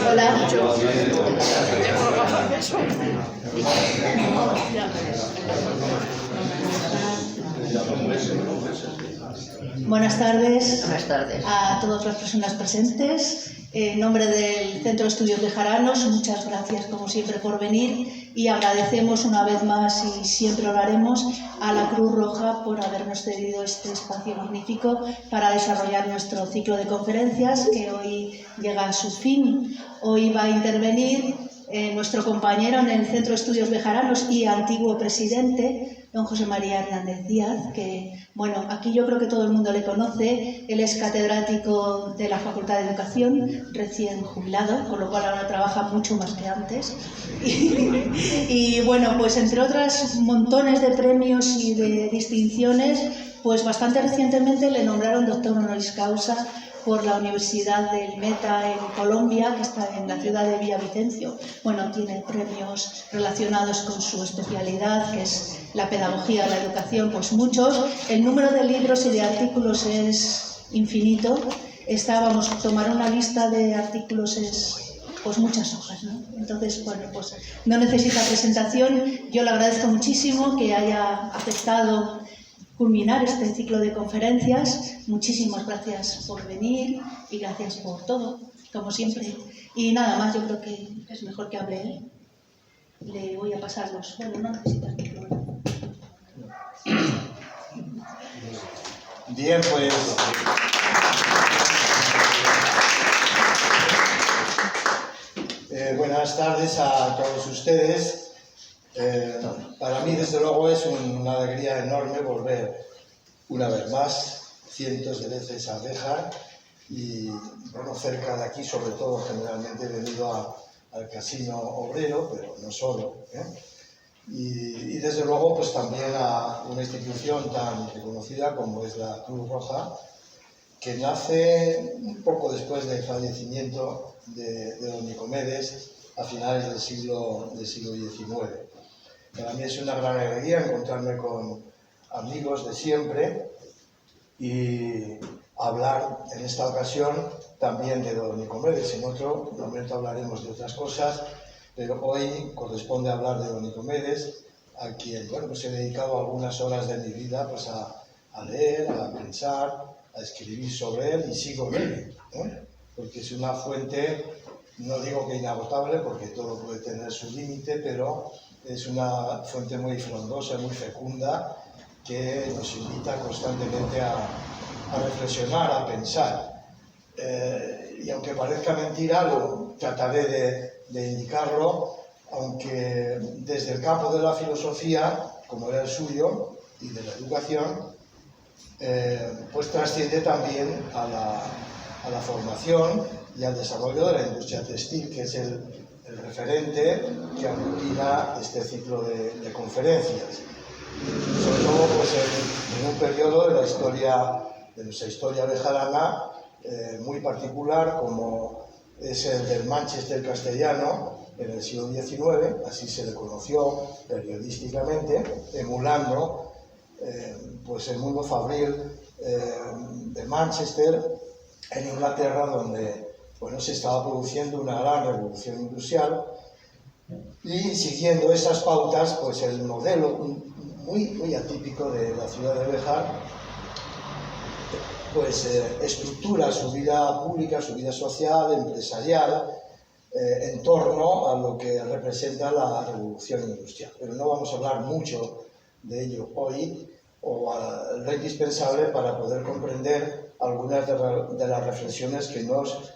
Hola. Buenas tardes. Buenas tardes a todas las personas presentes. En nombre del Centro de Estudios Bejaranos, muchas gracias como siempre por venir y agradecemos una vez más y siempre lo haremos a la Cruz Roja por habernos cedido este espacio magnífico para desarrollar nuestro ciclo de conferencias que hoy llega a su fin. Hoy va a intervenir nuestro compañero en el Centro de Estudios Bejaranos y antiguo presidente, don José María Hernández Díaz, que, bueno, aquí yo creo que todo el mundo le conoce. Él es catedrático de la Facultad de Educación, recién jubilado, con lo cual ahora trabaja mucho más que antes. Y bueno, pues entre otras montones de premios y de distinciones, pues bastante recientemente le nombraron doctor honoris causa por la Universidad del Meta en Colombia, que está en la ciudad de Villavicencio. Bueno, tiene premios relacionados con su especialidad, que es la pedagogía, la educación, pues muchos. El número de libros y de artículos es infinito. Vamos, tomar una lista de artículos es pues muchas hojas, ¿no? Entonces, bueno, pues no necesita presentación. Yo le agradezco muchísimo que haya aceptado culminar este ciclo de conferencias. Muchísimas gracias por venir y gracias por todo, como siempre. Y nada más, yo creo que es mejor que hable él. Le voy a pasar los... Bueno, no necesitas micrófono. Bien, pues... buenas tardes a todos ustedes. Para mí, desde luego, es una alegría enorme volver una vez más, cientos de veces a Béjar y, bueno, cerca de aquí, sobre todo, generalmente he venido al Casino Obrero, pero no solo, y desde luego, pues también a una institución tan reconocida como es la Cruz Roja, que nace un poco después del fallecimiento de don Nicomedes a finales del siglo XIX. Para mí es una gran alegría encontrarme con amigos de siempre y hablar en esta ocasión también de don Nicomedes. En otro momento hablaremos de otras cosas, pero hoy corresponde hablar de don Nicomedes, a quien, bueno, pues he dedicado algunas horas de mi vida pues a leer, a pensar, a escribir sobre él y sigo en él, porque es una fuente, no digo que inagotable, porque todo puede tener su límite, pero es una fuente muy frondosa, muy fecunda, que nos invita constantemente a reflexionar, a pensar. Y aunque parezca mentira, trataré de indicarlo, aunque desde el campo de la filosofía, como era el suyo, y de la educación, pues trasciende también a la formación y al desarrollo de la industria textil, que es el referente que aglutina este ciclo de conferencias. Sobre todo pues, en un periodo de nuestra historia bejarana muy particular, como es el del Manchester castellano en el siglo XIX, así se le conoció periodísticamente, emulando pues el mundo fabril de Manchester en Inglaterra, donde, bueno, se estaba produciendo una gran revolución industrial, y siguiendo esas pautas, pues el modelo muy atípico de la ciudad de Béjar, pues estructura su vida pública, su vida social, empresarial, en torno a lo que representa la revolución industrial. Pero no vamos a hablar mucho de ello hoy, o lo indispensable para poder comprender algunas de las reflexiones que nos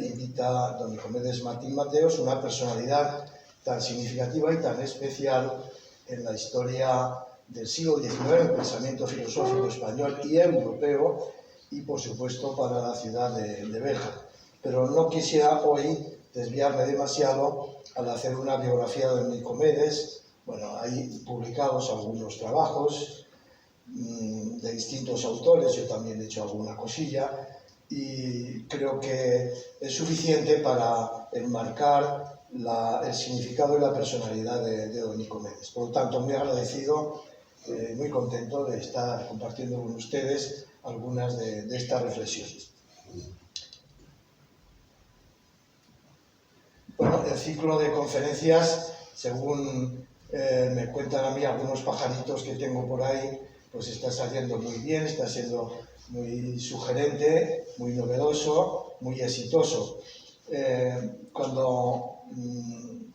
invita don Nicomedes Martín Mateos, una personalidad tan significativa y tan especial en la historia del siglo XIX, en el pensamiento filosófico español y europeo, y por supuesto para la ciudad de Béjar. Pero no quisiera hoy desviarme demasiado al hacer una biografía de Nicomedes. Bueno, hay publicados algunos trabajos de distintos autores, yo también he hecho alguna cosilla, y creo que es suficiente para enmarcar el significado y la personalidad de don Nicomedes. Por lo tanto, muy agradecido, muy contento de estar compartiendo con ustedes algunas de estas reflexiones. Bueno, el ciclo de conferencias, según me cuentan a mí algunos pajaritos que tengo por ahí, pues está saliendo muy bien, está siendo muy sugerente, muy novedoso, muy exitoso. Cuando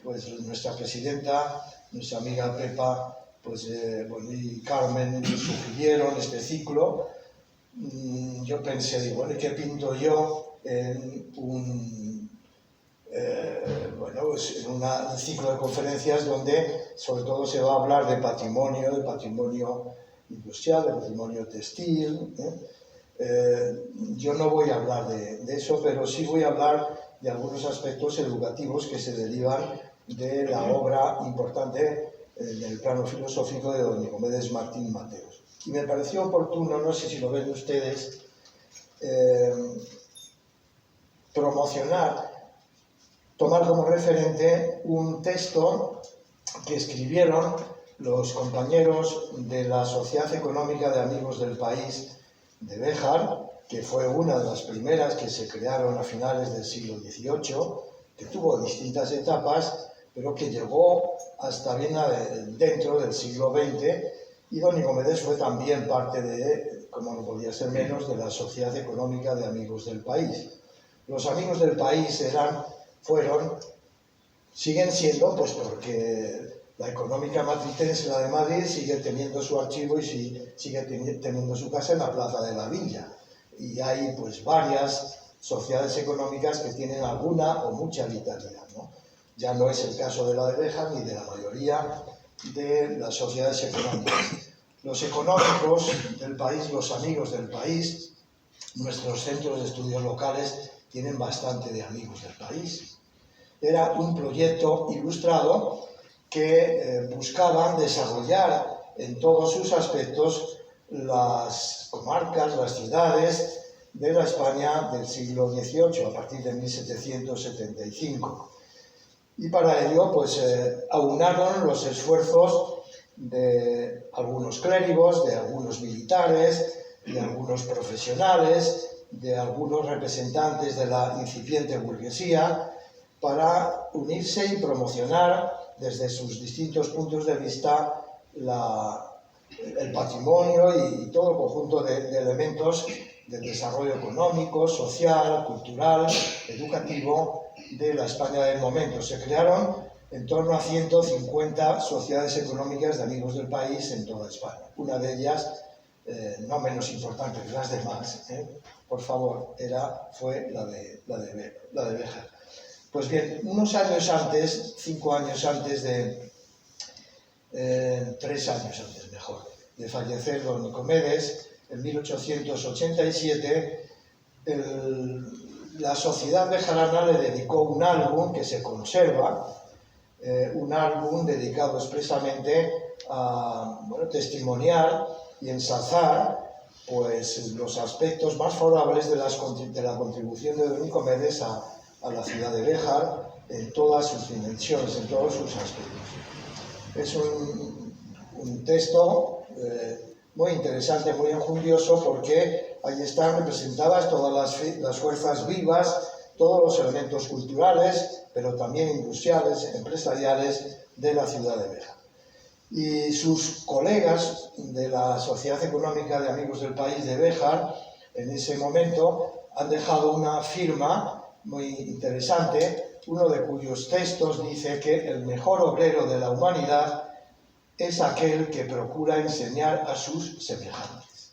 pues nuestra presidenta, nuestra amiga Pepa, pues, bueno, y Carmen sugirieron este ciclo, yo pensé, digo, bueno, ¿qué pinto yo en bueno, pues en un ciclo de conferencias donde sobre todo se va a hablar de patrimonio industrial, de patrimonio textil? Yo no voy a hablar de eso, pero sí voy a hablar de algunos aspectos educativos que se derivan de la obra importante en el plano filosófico de don Nicomedes Martín Mateos. Y me pareció oportuno, no sé si lo ven ustedes, tomar como referente un texto que escribieron los compañeros de la Sociedad Económica de Amigos del País de Béjar, que fue una de las primeras que se crearon a finales del siglo XVIII, que tuvo distintas etapas, pero que llegó hasta bien dentro del siglo XX, y don Nicomedes fue también parte de, como no podía ser menos, de la Sociedad Económica de Amigos del País. Los Amigos del País siguen siendo, pues porque la Económica Matritense, la de Madrid, sigue teniendo su archivo y sigue teniendo su casa en la Plaza de la Villa. Y hay pues varias sociedades económicas que tienen alguna o mucha vitalidad, ¿no? Ya no es el caso de la de Béjar ni de la mayoría de las sociedades económicas. Los económicos del país, los amigos del país, nuestros centros de estudios locales tienen bastante de amigos del país. Era un proyecto ilustrado que buscaban desarrollar en todos sus aspectos las comarcas, las ciudades de la España del siglo XVIII, a partir de 1775. Y para ello, pues, aunaron los esfuerzos de algunos clérigos, de algunos militares, de algunos profesionales, de algunos representantes de la incipiente burguesía, para unirse y promocionar desde sus distintos puntos de vista el patrimonio y todo el conjunto de elementos del desarrollo económico, social, cultural, educativo de la España del momento. Se crearon en torno a 150 sociedades económicas de amigos del país en toda España. Una de ellas, no menos importante que las demás, por favor, fue la de Béjar. Pues bien, unos años antes, 5 años antes 3 años antes, mejor, de fallecer don Nicomedes, en 1887, la sociedad bejarana le dedicó un álbum que se conserva, un álbum dedicado expresamente a testimoniar y ensalzar pues, los aspectos más favorables de la contribución de don Nicomedes a la ciudad de Béjar en todas sus dimensiones, en todos sus aspectos. Es un texto muy interesante, muy enjundioso, porque ahí están representadas todas las fuerzas vivas, todos los elementos culturales, pero también industriales, empresariales de la ciudad de Béjar. Y sus colegas de la Sociedad Económica de Amigos del País de Béjar, en ese momento, han dejado una firma muy interesante, uno de cuyos textos dice que el mejor obrero de la humanidad es aquel que procura enseñar a sus semejantes.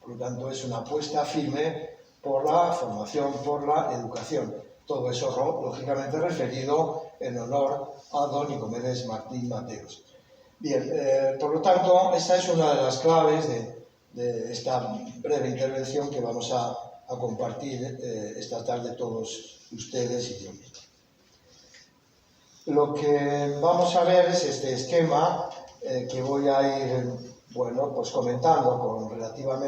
Por lo tanto, es una apuesta firme por la formación, por la educación. Todo eso, lógicamente, referido en honor a don Nicomedes Martín Mateos. Bien, por lo tanto, esta es una de las claves de esta breve intervención que vamos a compartir esta tarde todos ustedes y yo mismo. Lo que vamos a ver es este esquema que voy a ir, bueno, pues comentando con relativa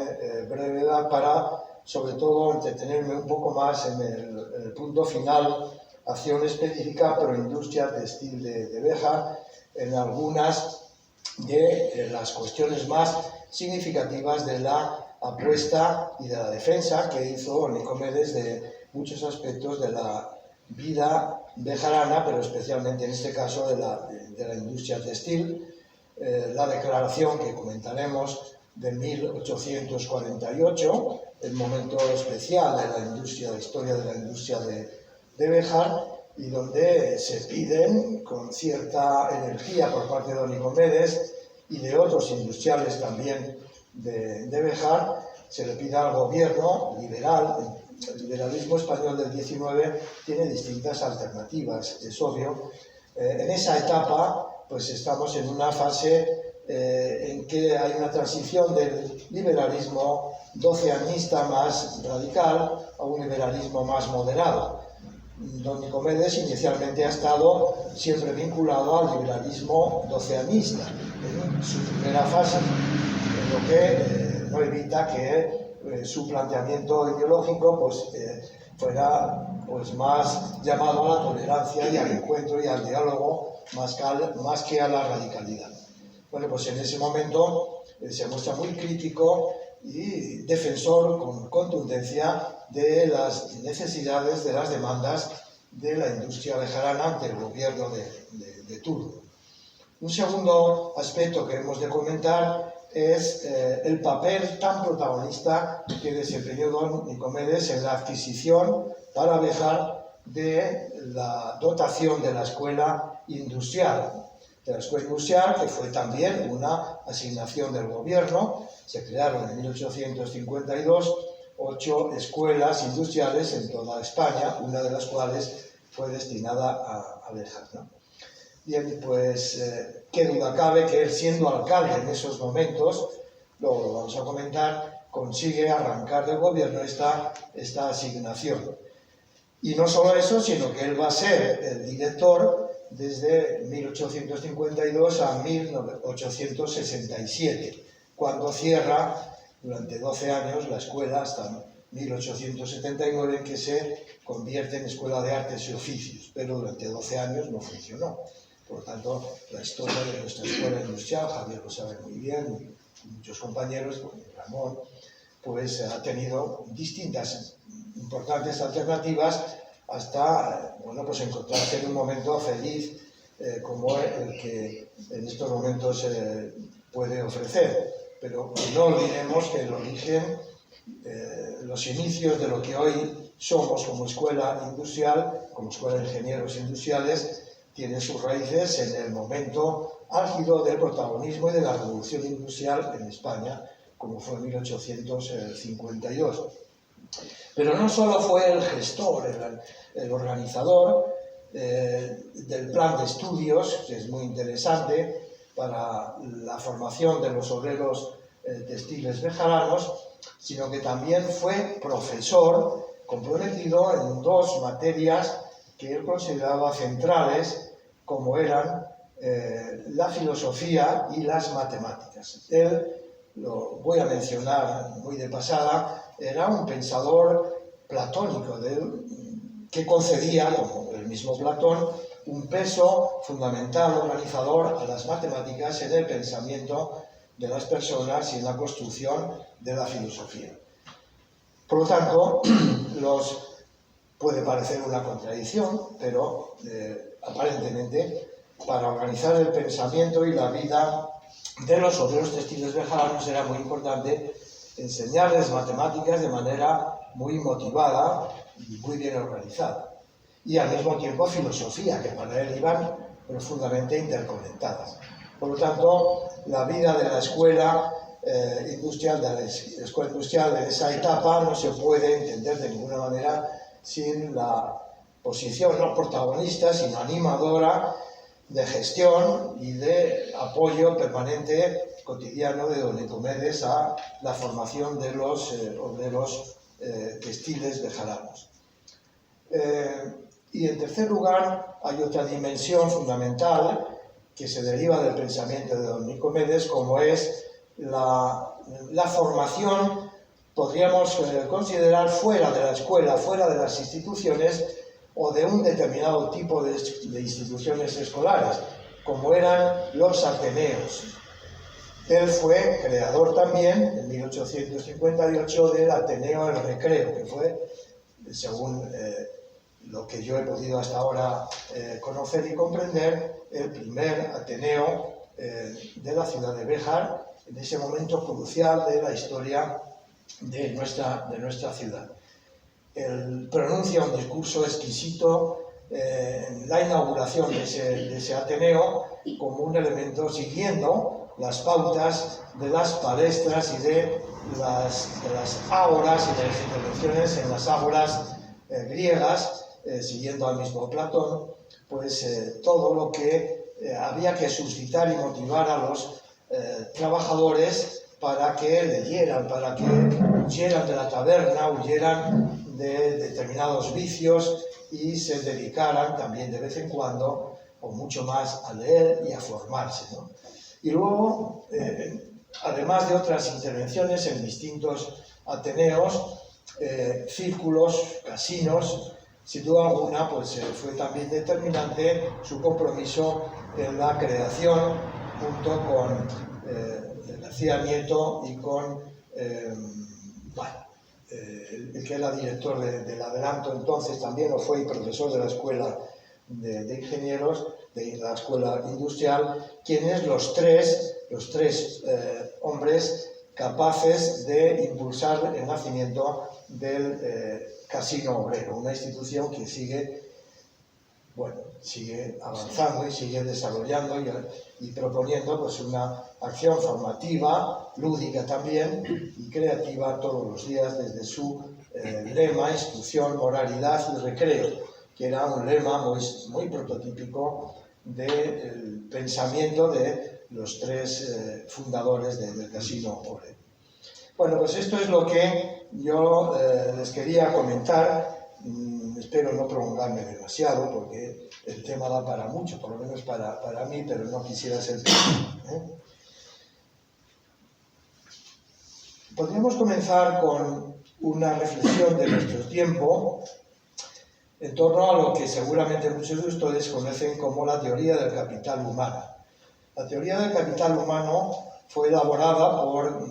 brevedad para, sobre todo, entretenerme un poco más en el punto final, acción específica pro industria textil de Béjar, en algunas de las cuestiones más significativas de la apuesta y de la defensa que hizo Nicomedes de muchos aspectos de la vida bejarana, pero especialmente en este caso de la industria textil. La declaración que comentaremos de 1848, el momento especial de la historia de la industria de Béjar, y donde se piden con cierta energía por parte de don Nicomedes y de otros industriales también de Béjar, se le pide al gobierno liberal. El liberalismo español del 19 tiene distintas alternativas, es obvio. En esa etapa pues estamos en una fase en que hay una transición del liberalismo doceanista más radical a un liberalismo más moderado. Don Nicomedes inicialmente ha estado siempre vinculado al liberalismo doceanista en su primera fase, en lo que no evita que su planteamiento ideológico pues, fuera pues, más llamado a la tolerancia y al encuentro y al diálogo más que a la radicalidad. Bueno, pues en ese momento se muestra muy crítico y defensor con contundencia de las necesidades, de las demandas de la industria bejarana ante el gobierno de turno. Un segundo aspecto que hemos de comentar es el papel tan protagonista que desempeñó don Nicomedes en la adquisición para Béjar de la dotación de la escuela industrial. De la escuela industrial, que fue también una asignación del gobierno. Se crearon en 1852 8 escuelas industriales en toda España, una de las cuales fue destinada a Béjar, ¿no? Bien, pues qué duda cabe que él, siendo alcalde en esos momentos, luego lo vamos a comentar, consigue arrancar del gobierno esta asignación. Y no solo eso, sino que él va a ser el director desde 1852 a 1867, cuando cierra durante 12 años la escuela hasta 1879, en que se convierte en Escuela de Artes y Oficios, pero durante 12 años no funcionó. Por lo tanto, la historia de nuestra escuela industrial, Javier lo sabe muy bien, y muchos compañeros, Ramón, pues ha tenido distintas importantes alternativas hasta, bueno, pues encontrarse en un momento feliz como el que en estos momentos puede ofrecer. Pero no olvidemos que el origen, los inicios de lo que hoy somos como escuela industrial, como escuela de ingenieros industriales, tienen sus raíces en el momento álgido del protagonismo y de la revolución industrial en España, como fue en 1852. Pero no solo fue el gestor, el organizador del plan de estudios, que es muy interesante para la formación de los obreros textiles bejaranos, sino que también fue profesor comprometido en 2 materias que él consideraba centrales, como eran la filosofía y las matemáticas. Él, lo voy a mencionar muy de pasada, era un pensador platónico, que concedía, como el mismo Platón, un peso fundamental, organizador a las matemáticas en el pensamiento de las personas y en la construcción de la filosofía. Por lo tanto, puede parecer una contradicción, pero aparentemente para organizar el pensamiento y la vida de los obreros textiles bejaranos era muy importante enseñarles matemáticas de manera muy motivada y muy bien organizada. Y al mismo tiempo filosofía, que para él iban profundamente interconectadas. Por lo tanto, la vida de la escuela industrial, en esa etapa no se puede entender de ninguna manera sin la posición no protagonista, sino animadora, de gestión y de apoyo permanente cotidiano de don Nicomedes a la formación de los obreros textiles bejaranos. Y en tercer lugar, hay otra dimensión fundamental que se deriva del pensamiento de don Nicomedes, como es la formación, podríamos considerar, fuera de la escuela, fuera de las instituciones, o de un determinado tipo de instituciones escolares, como eran los ateneos. Él fue creador también, en 1858, del Ateneo del Recreo, que fue, según lo que yo he podido hasta ahora conocer y comprender, el primer Ateneo de la ciudad de Béjar, en ese momento crucial de la historia de nuestra ciudad. Él pronuncia un discurso exquisito en la inauguración de ese Ateneo como un elemento siguiendo las pautas de las palestras y de las ágoras y de las intervenciones en las ágoras griegas, siguiendo al mismo Platón, pues todo lo que había que suscitar y motivar a los trabajadores para que leyeran, para que huyeran de la taberna, huyeran de determinados vicios y se dedicaran también de vez en cuando, o mucho más, a leer y a formarse, ¿no? Y luego, además de otras intervenciones en distintos ateneos, círculos, casinos, sin duda alguna, pues fue también determinante su compromiso en la creación, junto con García Nieto y con el que era director del Adelanto entonces también, o fue profesor de la Escuela de Ingenieros, de la Escuela Industrial, quienes los tres hombres capaces de impulsar el nacimiento del Casino Obrero, una institución que sigue avanzando y sigue desarrollando y proponiendo pues una acción formativa, lúdica también y creativa todos los días desde su lema, instrucción, moralidad y recreo, que era un lema muy prototípico del pensamiento de los tres fundadores del Casino Obrero. Bueno, pues esto es lo que yo les quería comentar. Espero no prolongarme demasiado porque el tema da para mucho, por lo menos para mí, pero no quisiera ser pesado, Podríamos comenzar con una reflexión de nuestro tiempo en torno a lo que seguramente muchos de ustedes conocen como la teoría del capital humano. La teoría del capital humano fue elaborada por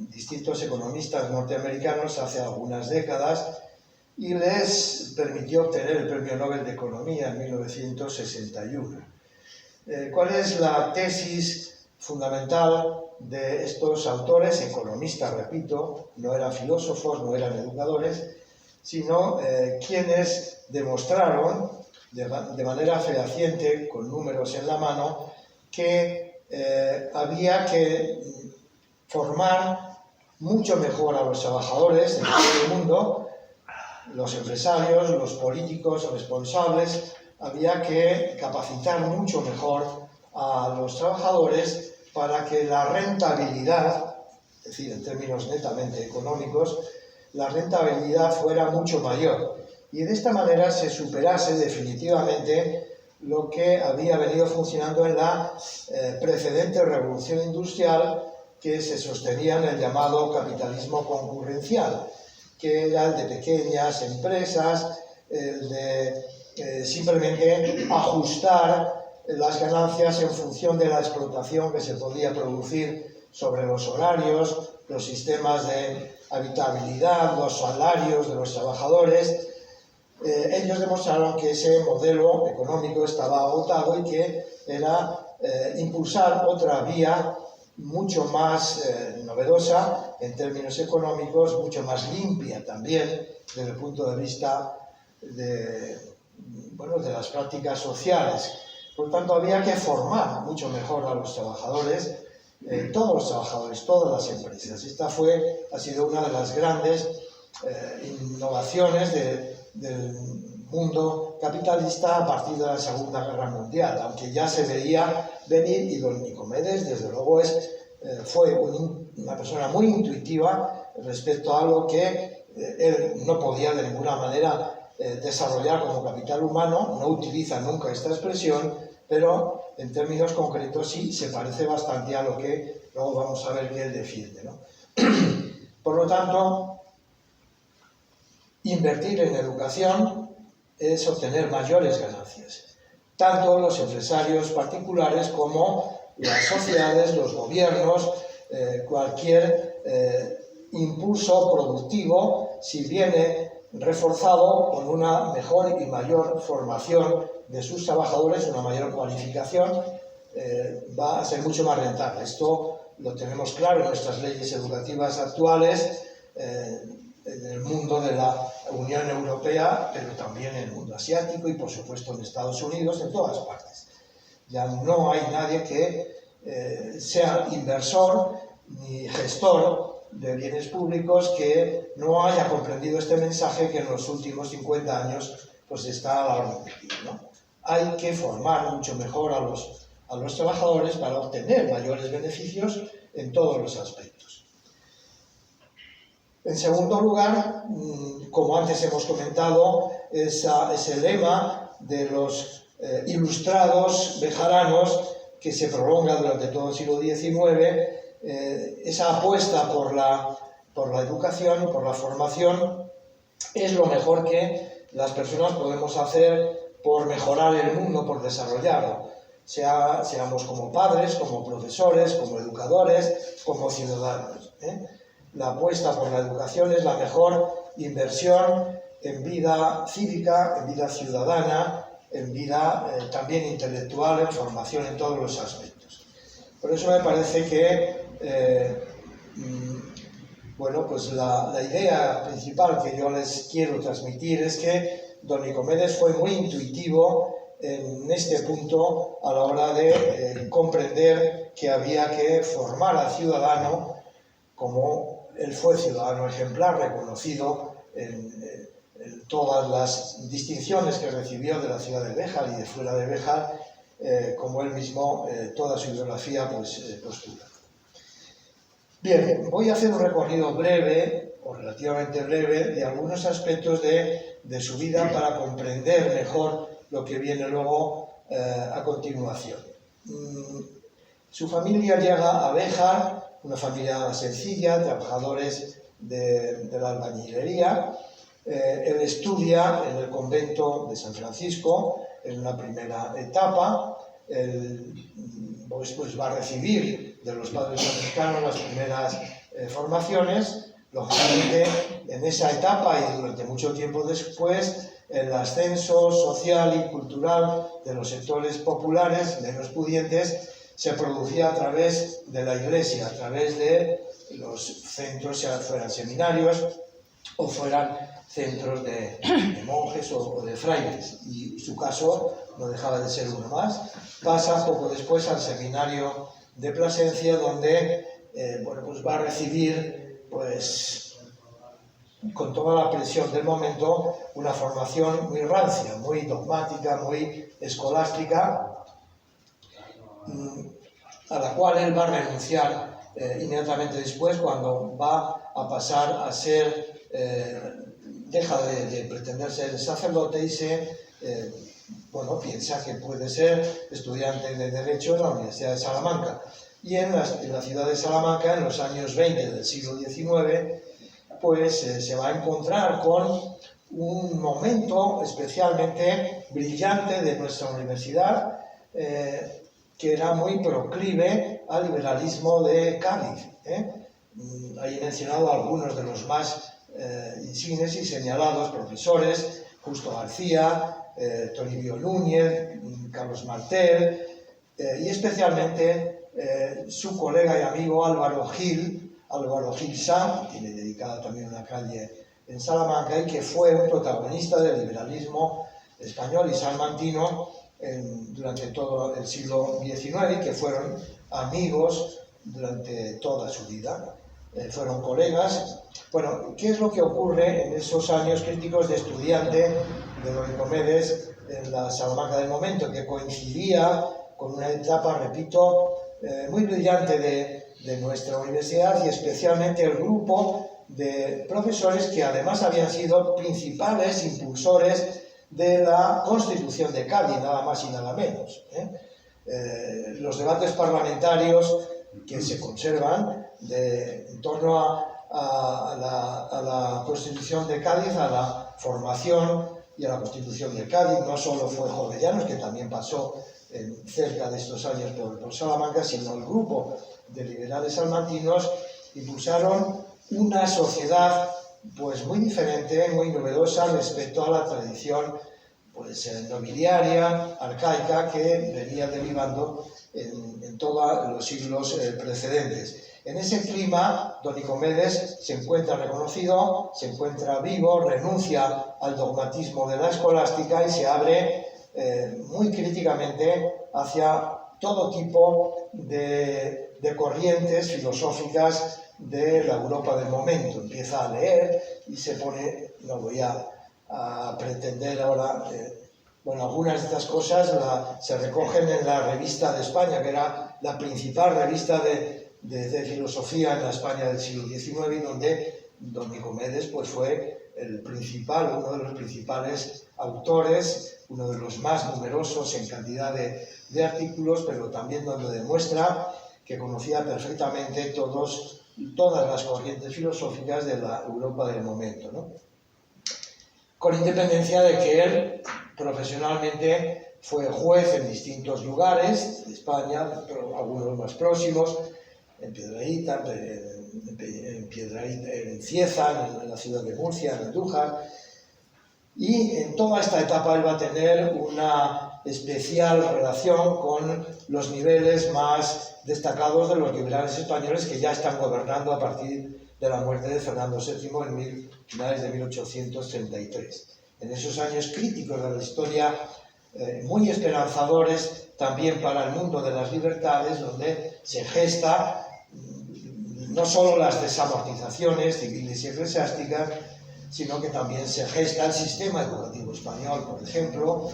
distintos economistas norteamericanos hace algunas décadas y les permitió obtener el Premio Nobel de Economía en 1961. ¿Cuál es la tesis fundamental de estos autores, economistas, repito, no eran filósofos, no eran educadores, sino quienes demostraron de manera fehaciente, con números en la mano, que había que formar mucho mejor a los trabajadores de todo el mundo, los empresarios, los políticos responsables, había que capacitar mucho mejor a los trabajadores para que la rentabilidad, es decir, en términos netamente económicos, la rentabilidad fuera mucho mayor y de esta manera se superase definitivamente lo que había venido funcionando en la precedente revolución industrial que se sostenía en el llamado capitalismo concurrencial, que era el de pequeñas empresas, el de simplemente ajustar las ganancias en función de la explotación que se podía producir sobre los horarios, los sistemas de habitabilidad, los salarios de los trabajadores. Ellos demostraron que ese modelo económico estaba agotado y que era impulsar otra vía mucho más novedosa en términos económicos, mucho más limpia también desde el punto de vista de las prácticas sociales. Por lo tanto, había que formar mucho mejor a los trabajadores, todos los trabajadores, todas las empresas. Esta ha sido una de las grandes innovaciones del mundo capitalista a partir de la Segunda Guerra Mundial, aunque ya se veía venir, y don Nicomedes, desde luego, fue una persona muy intuitiva respecto a lo que él no podía de ninguna manera desarrollar como capital humano, no utiliza nunca esta expresión, pero en términos concretos sí se parece bastante a lo que luego vamos a ver que él defiende, ¿no? Por lo tanto, invertir en educación es obtener mayores ganancias. Tanto los empresarios particulares como las sociedades, los gobiernos, cualquier impulso productivo, si viene reforzado con una mejor y mayor formación de sus trabajadores, una mayor cualificación, va a ser mucho más rentable. Esto lo tenemos claro en nuestras leyes educativas actuales, en el mundo de la Unión Europea, pero también en el mundo asiático y, por supuesto, en Estados Unidos, en todas partes. Ya no hay nadie que sea inversor ni gestor de bienes públicos que no haya comprendido este mensaje que en los últimos 50 años pues está a la orden del día, ¿no? Hay que formar mucho mejor a los trabajadores para obtener mayores beneficios en todos los aspectos. En segundo lugar, como antes hemos comentado, ese lema de los ilustrados bejaranos que se prolonga durante todo el siglo XIX, esa apuesta por la educación, por la formación, es lo mejor que las personas podemos hacer por mejorar el mundo, por desarrollarlo. Seamos como padres, como profesores, como educadores, como ciudadanos, La apuesta por la educación es la mejor inversión en vida cívica, en vida ciudadana, en vida también intelectual, en formación en todos los aspectos. Por eso me parece que bueno, pues la idea principal que yo les quiero transmitir es que don Nicomedes fue muy intuitivo en este punto a la hora de comprender que había que formar al ciudadano, como él fue ciudadano ejemplar, reconocido en todas las distinciones que recibió de la ciudad de Béjar y de fuera de Béjar, como él mismo, toda su biografía postula. Bien, voy a hacer un recorrido breve, o relativamente breve, de algunos aspectos de su vida para comprender mejor lo que viene luego a continuación. Su familia llega a Béjar, una familia sencilla, trabajadores de la albañilería. Él estudia en el convento de San Francisco en una primera etapa. Él pues va a recibir de los padres franciscanos las primeras formaciones. Lógicamente, en esa etapa y durante mucho tiempo después, el ascenso social y cultural de los sectores populares menos pudientes se producía a través de la Iglesia, a través de los centros, ya fueran seminarios o fueran centros de monjes o de frailes. Y su caso no dejaba de ser uno más. Pasa poco después al seminario de Plasencia, donde pues va a recibir, pues, con toda la presión del momento, una formación muy rancia, muy dogmática, muy escolástica, a la cual él va a renunciar inmediatamente después, cuando va a pasar a ser, deja de pretender ser sacerdote y piensa que puede ser estudiante de Derecho en la Universidad de Salamanca. Y en la ciudad de Salamanca, en los años 20 del siglo XIX, pues se va a encontrar con un momento especialmente brillante de nuestra universidad, que era muy proclive al liberalismo de Cádiz. Ahí he mencionado algunos de los más insignes y señalados profesores: Justo García, Toribio Núñez, Carlos Martel, y especialmente su colega y amigo Álvaro Gil Sá, que tiene dedicada también una calle en Salamanca, y que fue un protagonista del liberalismo español y salmantino durante todo el siglo XIX, y que fueron amigos durante toda su vida. Fueron colegas. Bueno, ¿qué es lo que ocurre en esos años críticos de estudiante de don Nicomedes en la Salamanca del momento, que coincidía con una etapa, repito, muy brillante de nuestra universidad, y especialmente el grupo de profesores que además habían sido principales impulsores de la Constitución de Cádiz, nada más y nada menos? Los debates parlamentarios que se conservan en torno a la Constitución de Cádiz, a la formación y a la Constitución de Cádiz. No solo fue Jovellanos, que también pasó cerca de estos años por Salamanca, sino el grupo de liberales salmantinos impulsaron una sociedad pues muy diferente, muy novedosa respecto a la tradición pues, nobiliaria, arcaica, que venía derivando en todos los siglos precedentes. En ese clima, don Nicomedes se encuentra reconocido, se encuentra vivo, renuncia al dogmatismo de la escolástica y se abre muy críticamente hacia todo tipo de corrientes filosóficas de la Europa del momento. Empieza a leer y se pone, no voy a pretender ahora, bueno, algunas de estas cosas se recogen en la Revista de España, que era la principal revista de filosofía en la España del siglo XIX, y donde don Nicomedes pues, fue uno de los principales autores, uno de los más numerosos en cantidad de artículos, pero también donde demuestra que conocía perfectamente todas las corrientes filosóficas de la Europa del momento, ¿no? Con independencia de que él profesionalmente fue juez en distintos lugares de España, algunos más próximos, en Piedrahíta, en Cieza, en la ciudad de Murcia, en Andújar, y en toda esta etapa él va a tener una especial relación con los niveles más destacados de los liberales españoles que ya están gobernando a partir de la muerte de Fernando VII en finales de 1833. En esos años críticos de la historia, muy esperanzadores también para el mundo de las libertades, donde se gesta no solo las desamortizaciones civiles y eclesiásticas, sino que también se gesta el sistema educativo español, por ejemplo,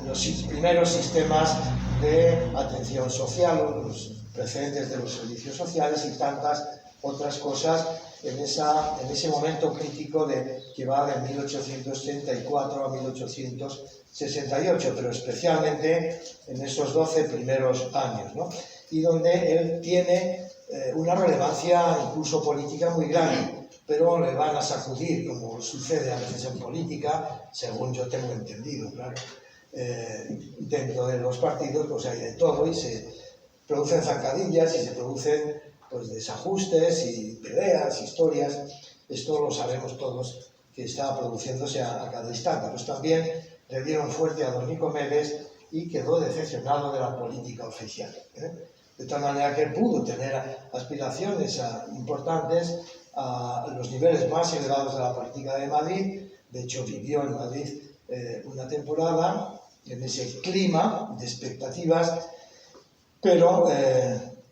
los primeros sistemas de atención social, o los precedentes de los servicios sociales y tantas otras cosas en ese momento crítico que va de 1834 a 1868, pero especialmente en esos 12 primeros años, ¿no? Y donde él tiene una relevancia incluso política muy grande, pero le van a sacudir, como sucede a veces en política, según yo tengo entendido, claro. Dentro de los partidos pues hay de todo y se producen zancadillas y se producen pues, desajustes y peleas, historias. Esto lo sabemos todos que está produciéndose a cada instante. Pues también le dieron fuerte a don Nicomedes y quedó decepcionado de la política oficial, de tal manera que pudo tener aspiraciones importantes a los niveles más elevados de la política de Madrid. De hecho, vivió en Madrid una temporada en ese clima de expectativas, pero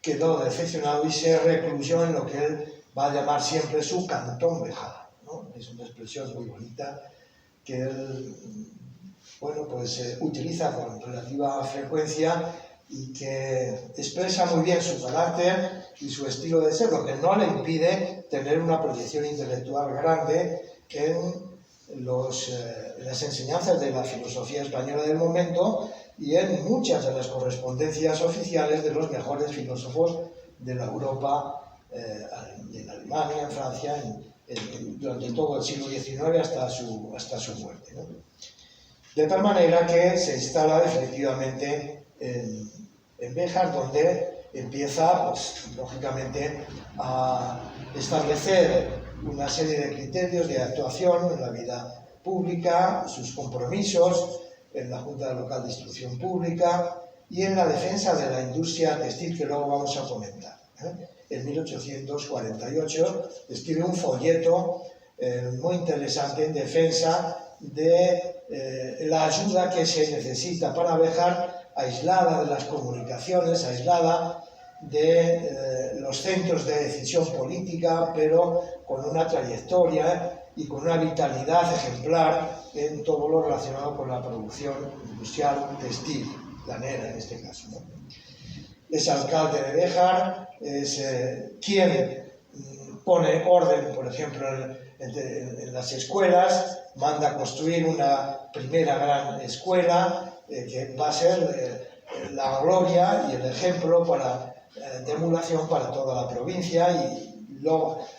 quedó decepcionado y se recluyó en lo que él va a llamar siempre su Cantón Béjar, ¿no? Es una expresión muy bonita que él, bueno, pues, utiliza con relativa frecuencia y que expresa muy bien su carácter y su estilo de ser, lo que no le impide tener una proyección intelectual grande en las enseñanzas de la filosofía española del momento y en muchas de las correspondencias oficiales de los mejores filósofos de la Europa, en Alemania, en Francia, durante todo el siglo XIX hasta su muerte, ¿no? De tal manera que se instala definitivamente en Béjar, donde empieza, pues, lógicamente, a establecer una serie de criterios de actuación en la vida pública, sus compromisos en la Junta Local de Instrucción Pública y en la defensa de la industria textil, que luego vamos a comentar. En 1848 escribe un folleto muy interesante en defensa de la ayuda que se necesita para Béjar, aislada de las comunicaciones, aislada de los centros de decisión política, pero con una trayectoria y con una vitalidad ejemplar en todo lo relacionado con la producción industrial textil, lanera en este caso, ¿no? Es alcalde de Béjar, es quien pone orden, por ejemplo, en las escuelas, manda construir una primera gran escuela que va a ser la gloria y el ejemplo de emulación para toda la provincia y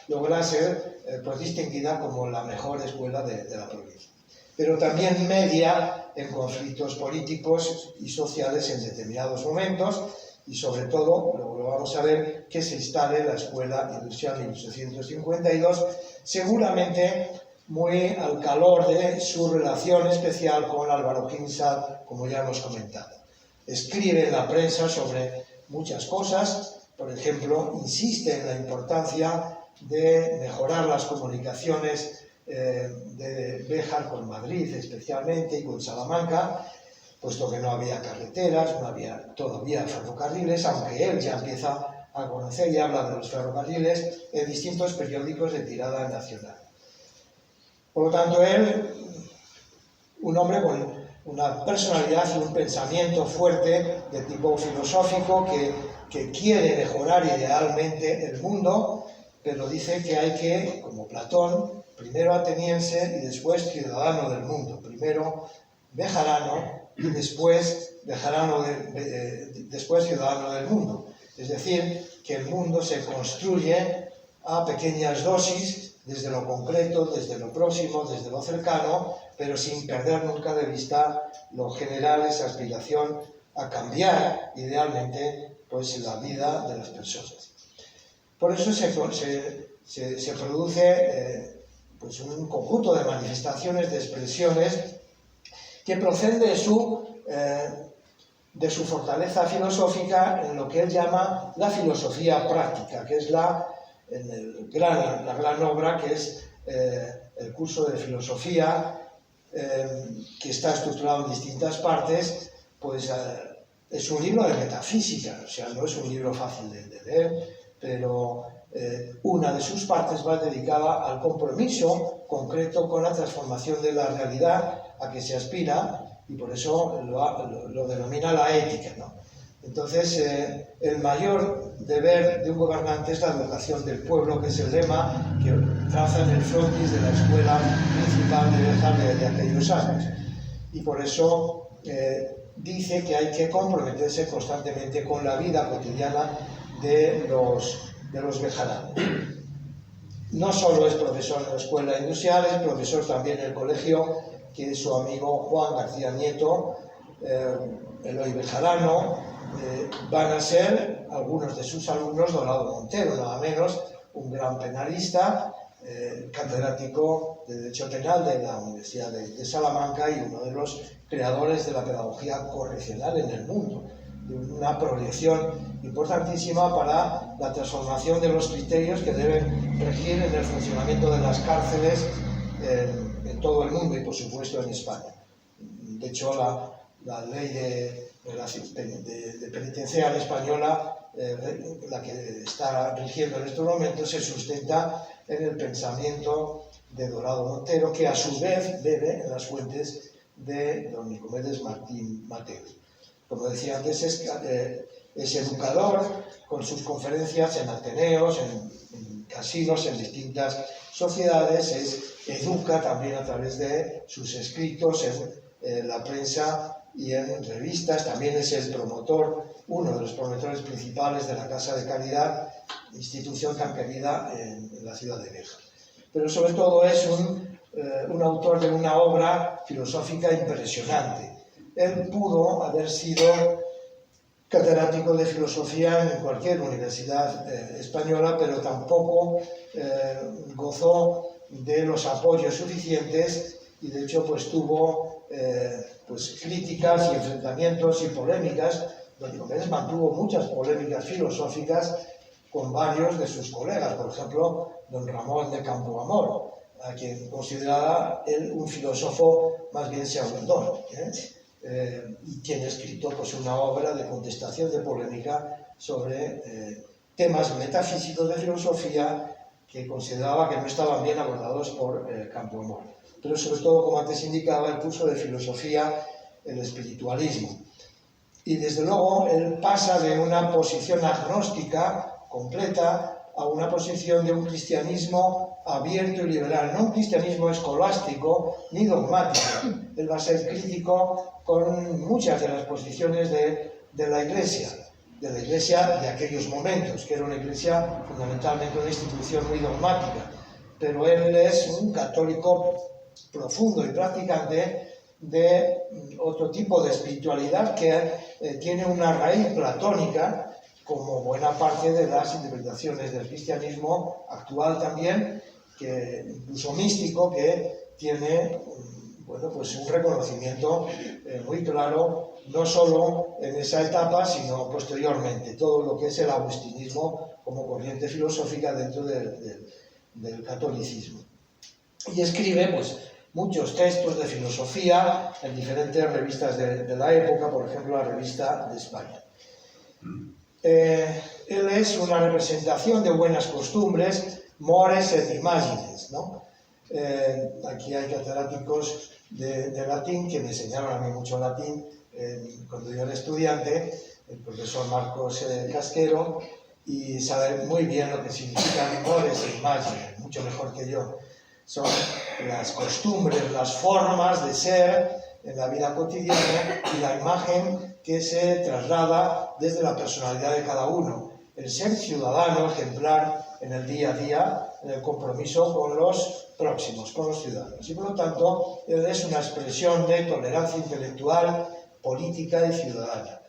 logra ser pues, distinguida como la mejor escuela de la provincia. Pero también media en conflictos políticos y sociales en determinados momentos y sobre todo, luego lo vamos a ver, que se instale la Escuela Industrial en 1852, seguramente muy al calor de su relación especial con Álvaro Ginsburg, como ya hemos comentado. Escribe en la prensa sobre muchas cosas, por ejemplo, insiste en la importancia de mejorar las comunicaciones de Béjar con Madrid especialmente y con Salamanca, puesto que no había carreteras, no había todavía ferrocarriles, aunque él ya empieza a conocer y habla de los ferrocarriles en distintos periódicos de tirada nacional. Por lo tanto, él, un hombre con una personalidad y un pensamiento fuerte de tipo filosófico que quiere mejorar idealmente el mundo, pero dice que hay que, como Platón, primero ateniense y después ciudadano del mundo. Primero bejarano y después después ciudadano del mundo. Es decir, que el mundo se construye a pequeñas dosis, desde lo concreto, desde lo próximo, desde lo cercano, pero sin perder nunca de vista lo general, esa aspiración a cambiar idealmente pues, la vida de las personas. Por eso se produce pues un conjunto de manifestaciones, de expresiones que proceden de su fortaleza filosófica en lo que él llama la filosofía práctica, que es la gran obra que es el curso de filosofía, que está estructurado en distintas partes, pues es un libro de metafísica, o sea, no es un libro fácil de leer, pero una de sus partes va dedicada al compromiso concreto con la transformación de la realidad a que se aspira, y por eso lo denomina la ética, ¿no? Entonces, el mayor deber de un gobernante es la educación del pueblo, que es el lema que traza en el frontis de la escuela principal de Béjar de aquellos años. Y por eso dice que hay que comprometerse constantemente con la vida cotidiana de los bejaranos. No solo es profesor en la escuela industrial, es profesor también en el colegio que su amigo Juan García Nieto, Eloy Bejarano, van a ser algunos de sus alumnos Dorado Montero, nada menos, un gran penalista, catedrático de Derecho Penal de la Universidad de Salamanca y uno de los creadores de la pedagogía correccional en el mundo, de una proyección importantísima para la transformación de los criterios que deben regir en el funcionamiento de las cárceles en todo el mundo y, por supuesto, en España. De hecho, la ley de penitenciaria española, la que está rigiendo en estos momentos, se sustenta en el pensamiento de Dorado Montero, que a su vez bebe en las fuentes de don Nicomedes Martín Mateos. Como decía antes, es educador con sus conferencias en ateneos, en casinos, en distintas sociedades, educa también a través de sus escritos en la prensa y en revistas. También es el promotor, uno de los promotores principales de la Casa de Caridad, institución tan querida en la ciudad de Béjar. Pero sobre todo es un autor de una obra filosófica impresionante. Él pudo haber sido catedrático de filosofía en cualquier universidad española, pero tampoco gozó de los apoyos suficientes y de hecho pues tuvo pues, críticas y enfrentamientos y polémicas. Don Nicomedes mantuvo muchas polémicas filosóficas con varios de sus colegas, por ejemplo, don Ramón de Campoamor, a quien consideraba él un filósofo más bien segundón, y tiene escrito pues, una obra de contestación, de polémica sobre temas metafísicos de filosofía que consideraba que no estaban bien abordados por Campoamor. Pero sobre todo, como antes indicaba, el curso de filosofía, el espiritualismo. Y desde luego él pasa de una posición agnóstica completa a una posición de un cristianismo abierto y liberal, no un cristianismo escolástico ni dogmático. Él va a ser crítico con muchas de las posiciones de la Iglesia de aquellos momentos, que era una Iglesia fundamentalmente una institución muy dogmática. Pero él es un católico profundo y practicante de otro tipo de espiritualidad que tiene una raíz platónica, como buena parte de las interpretaciones del cristianismo actual también, que incluso místico, que tiene bueno, pues un reconocimiento muy claro, no solo en esa etapa, sino posteriormente, todo lo que es el agustinismo como corriente filosófica dentro del catolicismo. Y escribe pues, muchos textos de filosofía en diferentes revistas de la época, por ejemplo, la Revista de España. Él es una representación de buenas costumbres, mores et imagines, ¿no? Aquí hay catedráticos de latín que me enseñaron a mí mucho latín cuando yo era estudiante, el profesor Marcos Casquero, y sabe muy bien lo que significan mores et imagines, mucho mejor que yo. Son las costumbres, las formas de ser en la vida cotidiana y la imagen que se traslada desde la personalidad de cada uno. El ser ciudadano ejemplar en el día a día, en el compromiso con los próximos, con los ciudadanos. Y por lo tanto, es una expresión de tolerancia intelectual, política y ciudadana.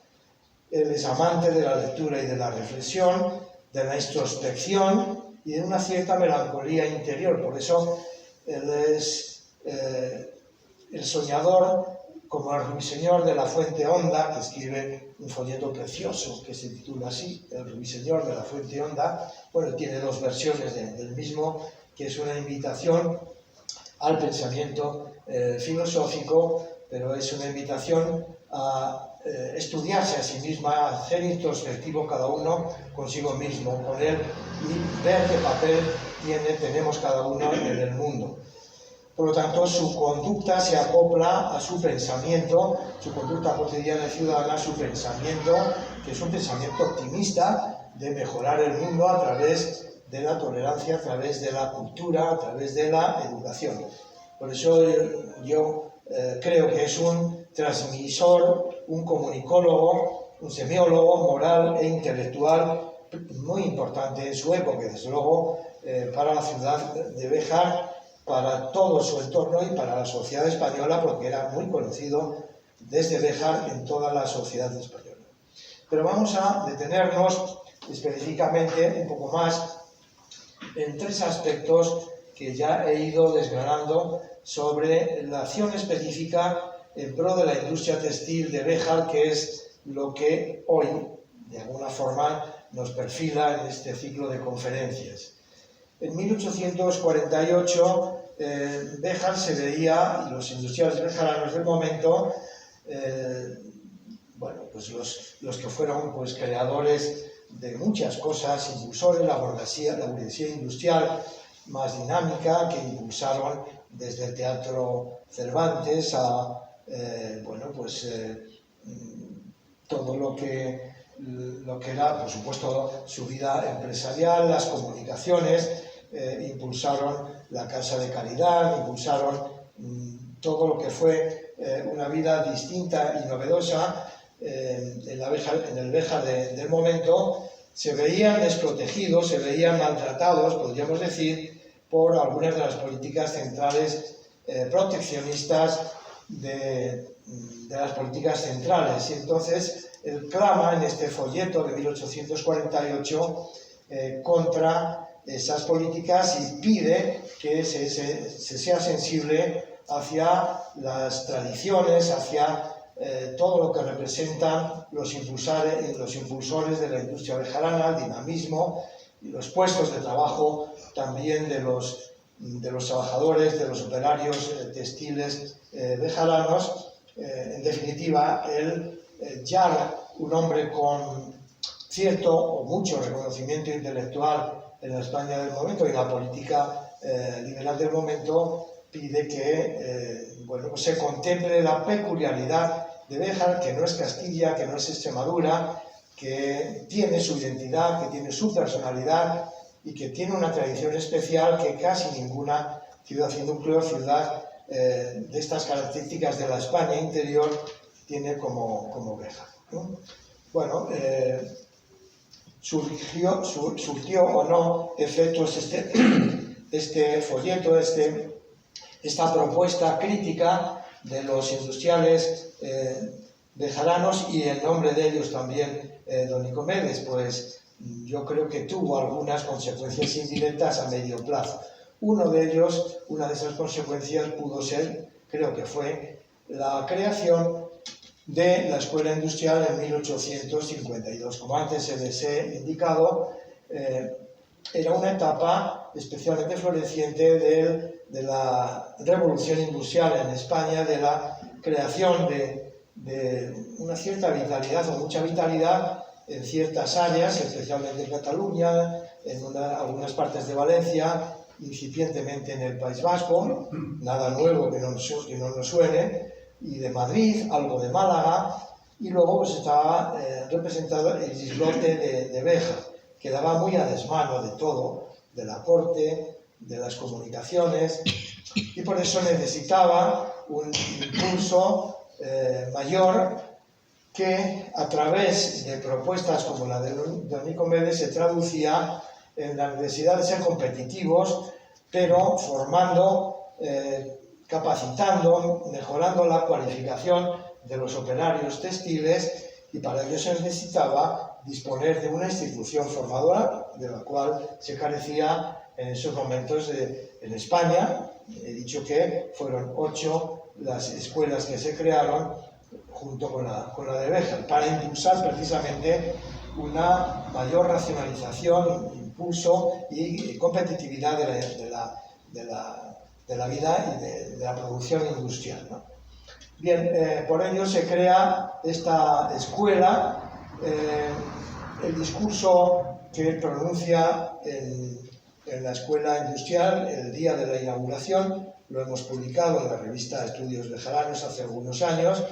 Él es amante de la lectura y de la reflexión, de la introspección y de una cierta melancolía interior. Por eso, él es el soñador, como el ruiseñor de la Fuente Honda, que escribe un folleto precioso que se titula así, El ruiseñor de la Fuente Honda. Bueno, tiene dos versiones del mismo, que es una invitación al pensamiento filosófico, pero es una invitación a estudiarse a sí misma, a ser introspectivo cada uno consigo mismo, con él, y ver qué papel tenemos cada uno en el mundo. Por lo tanto, su conducta se acopla a su pensamiento, su conducta cotidiana y ciudadana, a su pensamiento, que es un pensamiento optimista de mejorar el mundo a través de la tolerancia, a través de la cultura, a través de la educación. Por eso yo creo que es un transmisor, un comunicólogo, un semiólogo moral e intelectual muy importante en su época, y desde luego para la ciudad de Béjar, para todo su entorno y para la sociedad española, porque era muy conocido desde Béjar en toda la sociedad española. Pero vamos a detenernos específicamente un poco más en tres aspectos que ya he ido desgranando sobre la acción específica en pro de la industria textil de Béjar, que es lo que hoy, de alguna forma, nos perfila en este ciclo de conferencias. En 1848, Béjar se veía, y los industriales bejaranos del momento, bueno, pues los que fueron pues, creadores de muchas cosas, impulsores, la burguesía industrial más dinámica, que impulsaron desde el Teatro Cervantes a, bueno, pues todo lo que era, por supuesto, su vida empresarial, las comunicaciones, impulsaron la Casa de Caridad, impulsaron todo lo que fue una vida distinta y novedosa en el Béjar del momento. Se veían desprotegidos, se veían maltratados, podríamos decir, por algunas de las políticas centrales proteccionistas de las políticas centrales. Y entonces él clama en este folleto de 1848 contra esas políticas y pide que se sea sensible hacia las tradiciones, hacia todo lo que representan los impulsores de la industria bejarana, el dinamismo y los puestos de trabajo también de los trabajadores, de los operarios textiles bejaranos. En definitiva, él, ya un hombre con cierto o mucho reconocimiento intelectual en la España del momento y la política liberal del momento, pide que bueno, se contemple la peculiaridad de Béjar, que no es Castilla, que no es Extremadura, que tiene su identidad, que tiene su personalidad y que tiene una tradición especial que casi ninguna ciudad y núcleo, ciudad de estas características de la España interior tiene como Béjar, ¿no? Bueno, surgió o no efectos este folleto, esta propuesta crítica de los industriales bejaranos, y en nombre de ellos también don Nicomedes, pues yo creo que tuvo algunas consecuencias indirectas a medio plazo. Una de esas consecuencias pudo ser, creo que fue, la creación de la Escuela Industrial en 1852. Como antes se les he indicado, era una etapa especialmente floreciente de la revolución industrial en España, de la creación de una cierta vitalidad o mucha vitalidad en ciertas áreas, especialmente en Cataluña, en algunas partes de Valencia, incipientemente en el País Vasco, nada nuevo que no nos suene, y de Madrid, algo de Málaga, y luego pues estaba representado el islote de Béjar, que daba muy a desmano de todo, de la corte, de las comunicaciones, y por eso necesitaba un impulso mayor que a través de propuestas como la de don Nicomedes se traducía en la necesidad de ser competitivos, pero formando, capacitando, mejorando la cualificación de los operarios textiles, y para ello se necesitaba disponer de una institución formadora, de la cual se carecía en esos momentos en España. He dicho que fueron 8 las escuelas que se crearon junto con la de Béjar, para impulsar precisamente una mayor racionalización, impulso y competitividad de la vida y de la producción industrial, ¿no? Bien, por ello se crea esta escuela. El discurso que pronuncia en la escuela industrial el día de la inauguración lo hemos publicado en la revista Estudios Bejaranos hace algunos años.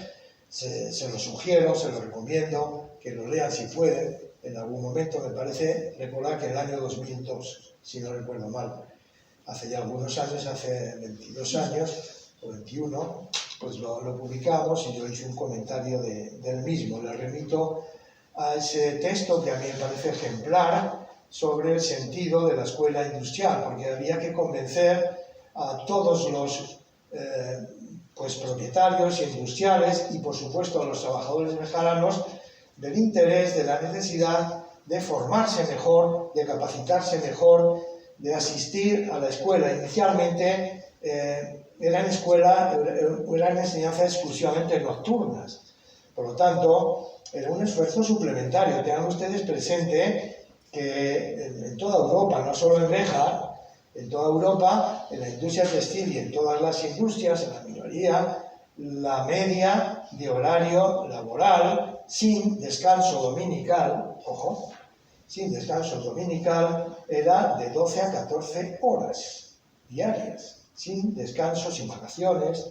Se lo sugiero, se lo recomiendo, que lo lean si pueden. En algún momento, me parece recordar que en el año 2002, si no recuerdo mal, hace ya algunos años, hace 22 años o 21, pues lo publicamos y yo hice un comentario del mismo. Le remito a ese texto que a mí me parece ejemplar sobre el sentido de la escuela industrial, porque había que convencer a todos los propietarios industriales y, por supuesto, a los trabajadores bejaranos del interés, de la necesidad de formarse mejor, de capacitarse mejor, de asistir a la escuela. Inicialmente eran enseñanzas exclusivamente nocturnas, por lo tanto era un esfuerzo suplementario. Tengan ustedes presente que en toda Europa, no solo en Béjar, en toda Europa, en la industria textil y en todas las industrias, en la minoría, la media de horario laboral sin descanso dominical, ojo, sin descanso dominical, era de 12 a 14 horas diarias, sin descanso, sin vacaciones,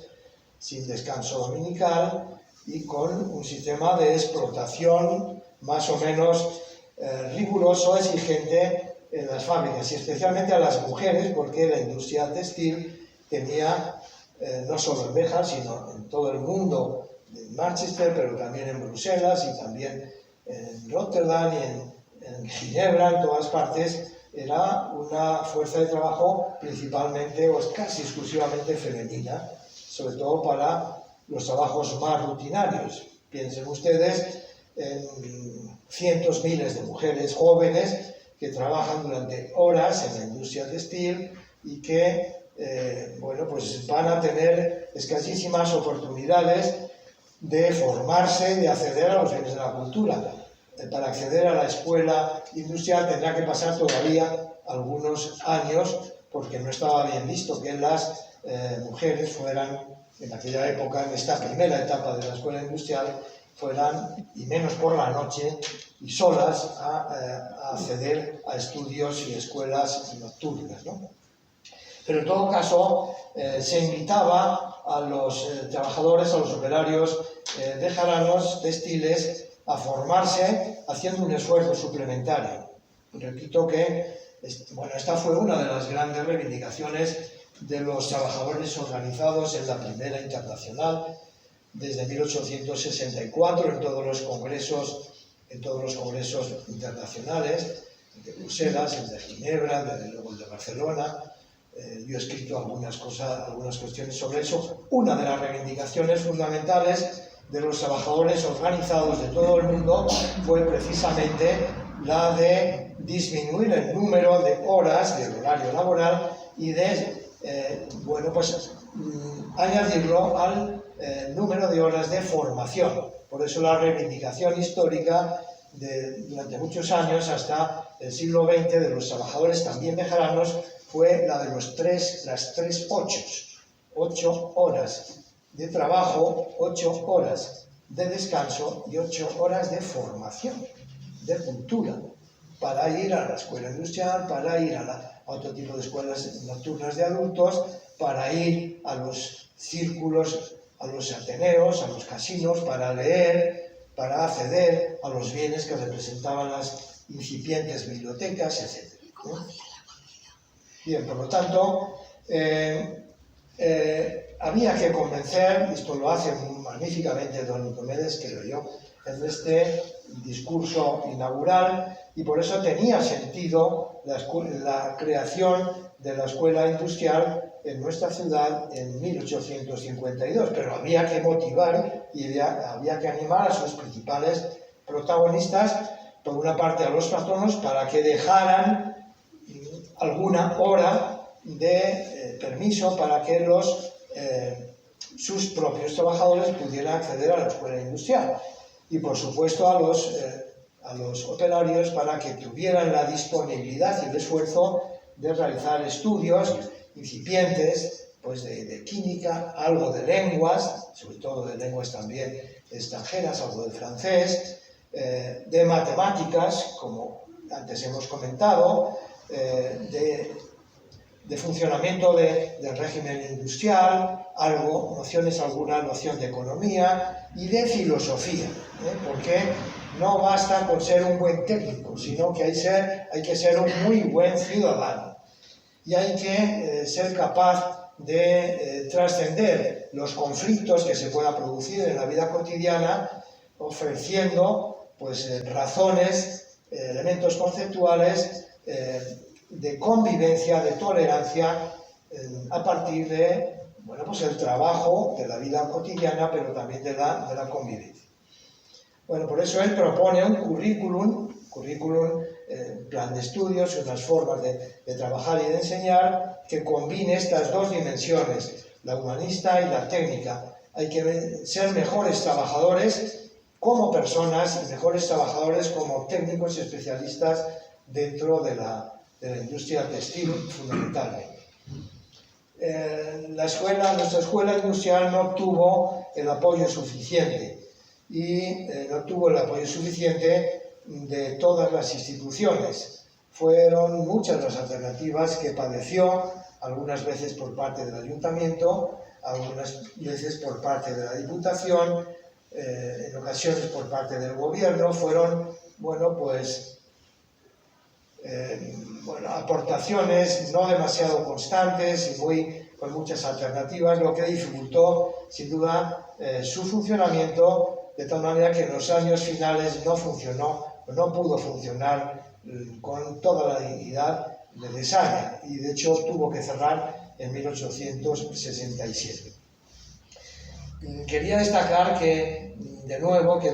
sin descanso dominical y con un sistema de explotación más o menos riguroso, exigente en las fábricas, y especialmente a las mujeres, porque la industria textil tenía, no solo en Béjar, sino en todo el mundo, en Manchester, pero también en Bruselas y también en Rotterdam y en Ginebra, en todas partes, era una fuerza de trabajo principalmente o casi exclusivamente femenina, sobre todo para los trabajos más rutinarios. Piensen ustedes en cientos, miles de mujeres jóvenes que trabajan durante horas en la industria textil y que pues van a tener escasísimas oportunidades de formarse, de acceder a los bienes de la cultura. Para acceder a la escuela industrial tendrá que pasar todavía algunos años, porque no estaba bien visto que las mujeres fueran, en aquella época, en esta primera etapa de la escuela industrial, fueran, y menos por la noche, y solas, a acceder a estudios y escuelas nocturnas, ¿no? Pero en todo caso, se invitaba a los trabajadores, a los operarios bejaranos textiles a formarse haciendo un esfuerzo suplementario. Repito que esta fue una de las grandes reivindicaciones de los trabajadores organizados en la Primera Internacional desde 1864 en todos los congresos internacionales, el de Bruselas, el de Ginebra, luego el de Barcelona, yo he escrito algunas cuestiones sobre eso. Una de las reivindicaciones fundamentales de los trabajadores organizados de todo el mundo fue precisamente la de disminuir el número de horas del horario laboral y de añadirlo al número de horas de formación. Por eso la reivindicación histórica durante muchos años, hasta el siglo XX, de los trabajadores también bejaranos, fue la de las tres ochos. 8 horas de trabajo, 8 horas de descanso y 8 horas de formación, de cultura, para ir a la escuela industrial, para ir a otro tipo de escuelas nocturnas de adultos, para ir a los círculos, a los ateneos, a los casinos, para leer, para acceder a los bienes que representaban las incipientes bibliotecas, etc. ¿Cómo hacía la comida? Bien, por lo tanto, había que convencer, esto lo hace magníficamente don Nicomedes, creo yo, en este discurso inaugural, y por eso tenía sentido la creación de la escuela industrial en nuestra ciudad en 1852, pero había que motivar y había que animar a sus principales protagonistas, por una parte a los patronos, para que dejaran alguna hora de permiso para que sus propios trabajadores pudieran acceder a la escuela industrial, y por supuesto a los operarios para que tuvieran la disponibilidad y el esfuerzo de realizar estudios incipientes, pues de química, algo de lenguas, sobre todo de lenguas también extranjeras, algo de francés, de matemáticas, como antes hemos comentado, de funcionamiento del régimen industrial, alguna noción de economía y de filosofía, porque no basta con ser un buen técnico, sino que hay que ser un muy buen ciudadano. Y hay que ser capaz de trascender los conflictos que se puedan producir en la vida cotidiana, ofreciendo razones, elementos conceptuales de convivencia, de tolerancia, a partir de el trabajo, de la vida cotidiana, pero también de la convivencia. Bueno, por eso él propone un currículum, plan de estudios, unas formas de trabajar y de enseñar que combine estas dos dimensiones, la humanista y la técnica. Hay que ser mejores trabajadores como personas y mejores trabajadores como técnicos y especialistas dentro de la industria textil, fundamentalmente. Nuestra escuela industrial no obtuvo el apoyo suficiente de todas las instituciones. Fueron muchas las alternativas que padeció, algunas veces por parte del ayuntamiento, algunas veces por parte de la diputación, en ocasiones por parte del gobierno. Fueron, aportaciones no demasiado constantes y con muchas alternativas, lo que dificultó, sin duda, su funcionamiento, de tal manera que en los años finales no pudo funcionar con toda la dignidad necesaria, y de hecho tuvo que cerrar en 1867. Quería destacar que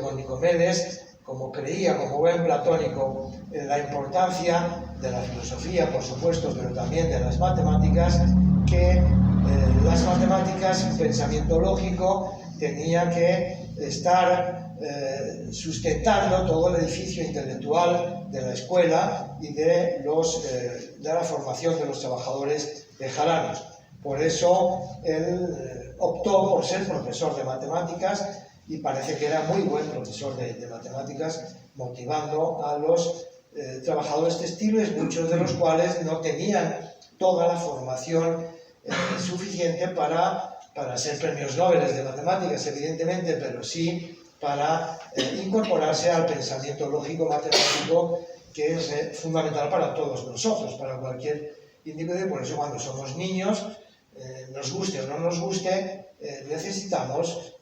don Nicomedes, como creía, como buen platónico, en la importancia de la filosofía, por supuesto, pero también de las matemáticas, que las matemáticas, un pensamiento lógico, tenía que estar sustentando todo el edificio intelectual de la escuela y de la formación de los trabajadores bejaranos. Por eso él optó por ser profesor de matemáticas, y parece que era muy buen profesor de matemáticas, motivando a los trabajadores textiles, muchos de los cuales no tenían toda la formación suficiente para ser premios Nobel de matemáticas, evidentemente, pero sí para incorporarse al pensamiento lógico matemático, que es fundamental para todos nosotros, para cualquier individuo. Por eso, cuando somos niños, nos guste o no nos guste, necesitamos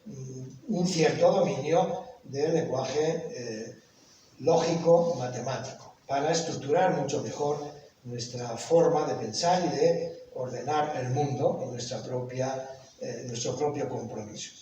un cierto dominio del lenguaje lógico matemático para estructurar mucho mejor nuestra forma de pensar y de ordenar el mundo en nuestro propio compromiso.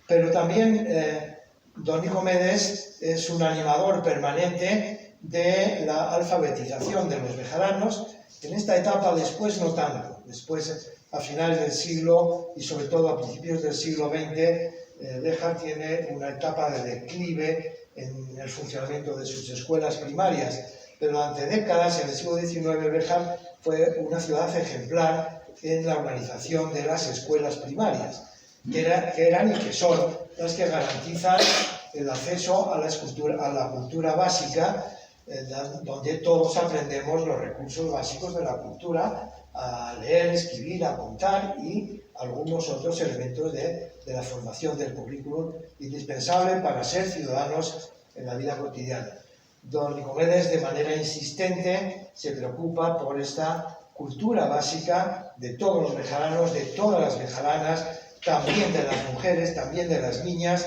Pero también don Nicomedes es un animador permanente de la alfabetización de los bejaranos. En esta etapa después no tanto, después a finales del siglo y sobre todo a principios del siglo XX, Béjar tiene una etapa de declive en el funcionamiento de sus escuelas primarias, pero durante décadas, en el siglo XIX, Béjar fue una ciudad ejemplar en la organización de las escuelas primarias, que eran y que son las que garantizan el acceso a la cultura básica, donde todos aprendemos los recursos básicos de la cultura, a leer, escribir, a contar y algunos otros elementos de la formación del currículum indispensable para ser ciudadanos en la vida cotidiana. Don Nicomedes, de manera insistente, se preocupa por esta cultura básica de todos los bejaranos, de todas las bejaranas, también de las mujeres, también de las niñas.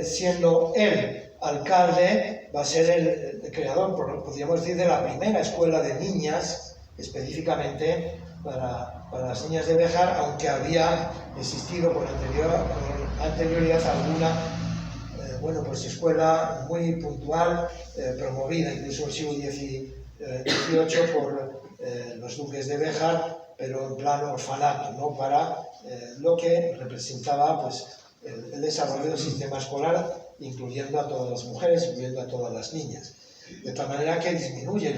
Siendo él alcalde, va a ser el creador, podríamos decir, de la primera escuela de niñas, específicamente para las niñas de Béjar, aunque había existido con anterioridad alguna escuela muy puntual, promovida incluso en el siglo XVIII por los duques de Béjar, pero en plan orfanato, ¿no? Para lo que representaba pues, el desarrollo del sistema escolar, incluyendo a todas las mujeres, incluyendo a todas las niñas. De tal manera que disminuye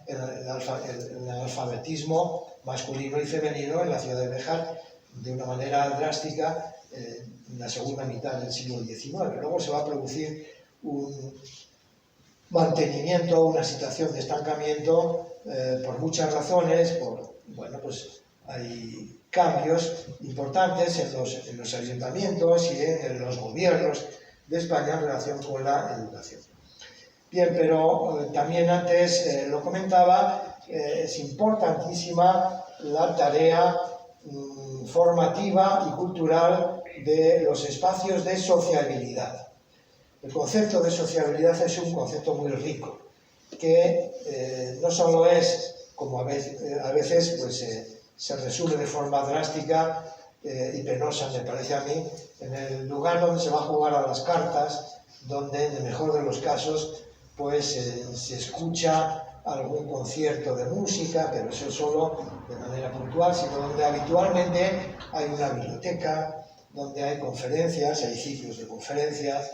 el alfabetismo masculino y femenino en la ciudad de Béjar de una manera drástica en la segunda mitad del siglo XIX. Luego se va a producir un mantenimiento, una situación de estancamiento por muchas razones. Hay cambios importantes en los ayuntamientos y en los gobiernos de España en relación con la educación. Bien, pero también antes lo comentaba, es importantísima la tarea formativa y cultural de los espacios de sociabilidad. El concepto de sociabilidad es un concepto muy rico, que no solo es, como a veces pues, se resume de forma drástica y penosa, me parece a mí, en el lugar donde se va a jugar a las cartas, donde en el mejor de los casos pues se escucha algún concierto de música, pero eso solo de manera puntual, sino donde habitualmente hay una biblioteca, donde hay conferencias, hay ciclos de conferencias,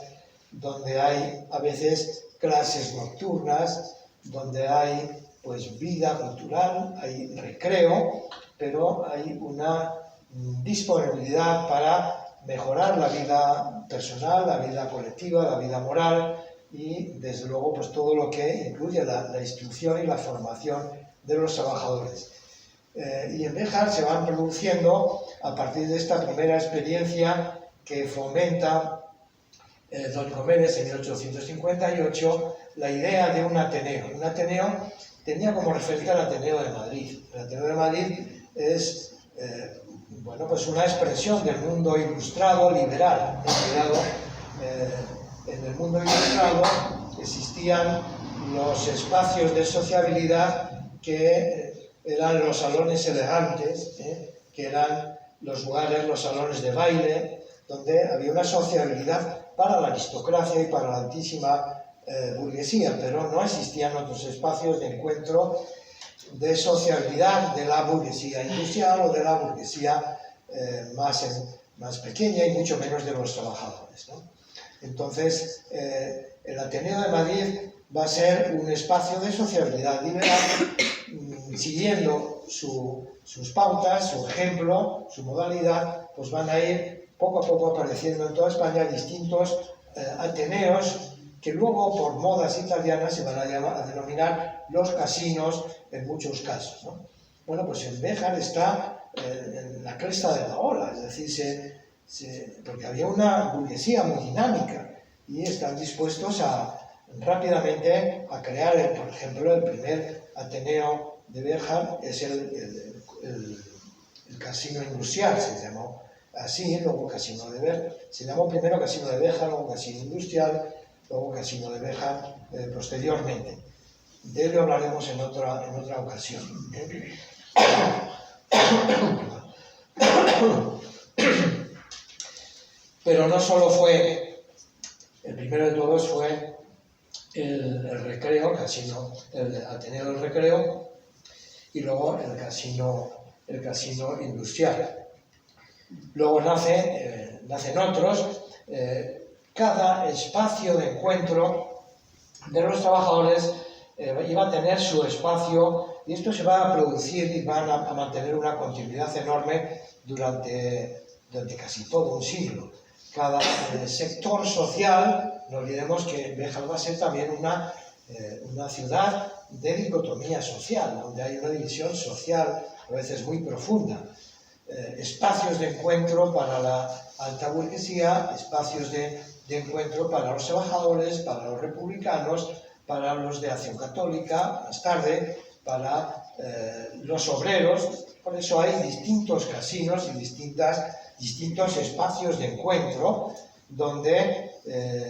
donde hay a veces clases nocturnas, donde hay pues vida cultural, hay recreo, pero hay una disponibilidad para mejorar la vida personal, la vida colectiva, la vida moral y desde luego pues todo lo que incluye la instrucción y la formación de los trabajadores. Y en Béjar se van produciendo, a partir de esta primera experiencia que fomenta don Nicomedes en 1858, la idea de un Ateneo. Un Ateneo tenía como referencia el Ateneo de Madrid. El Ateneo de Madrid es pues una expresión del mundo ilustrado, liberal. En el mundo ilustrado existían los espacios de sociabilidad que eran los salones elegantes, que eran los lugares, los salones de baile, donde había una sociabilidad para la aristocracia y para la altísima burguesía, pero no existían otros espacios de encuentro de sociabilidad de la burguesía industrial o de la burguesía más pequeña y mucho menos de los trabajadores, ¿no? Entonces, el Ateneo de Madrid va a ser un espacio de sociabilidad liberal, siguiendo sus pautas, su ejemplo, su modalidad, pues van a ir poco a poco apareciendo en toda España distintos Ateneos que luego por modas italianas se van a denominar los casinos en muchos casos, ¿no? Bueno, pues en Béjar está en la cresta de la ola, es decir, porque había una burguesía muy dinámica y están dispuestos rápidamente a crear, por ejemplo, el primer Ateneo de Béjar es el casino industrial, se llamó así, luego casino de Béjar, se llamó primero casino de Béjar, luego casino industrial, luego casino de Béjar posteriormente. De ello hablaremos en otra ocasión. Pero no solo fue, el primero de todos fue el recreo, el Ateneo del Recreo, y luego el casino industrial. Luego nacen otros. Cada espacio de encuentro de los trabajadores iba a tener su espacio, y esto se va a producir y van a mantener una continuidad enorme durante casi todo un siglo. Cada sector social, no olvidemos que Béjar va a ser también una ciudad de dicotomía social, donde hay una división social a veces muy profunda. Espacios de encuentro para la alta burguesía, espacios de encuentro para los trabajadores, para los republicanos, para los de Acción Católica, más tarde, para los obreros. Por eso hay distintos casinos y distintos espacios de encuentro donde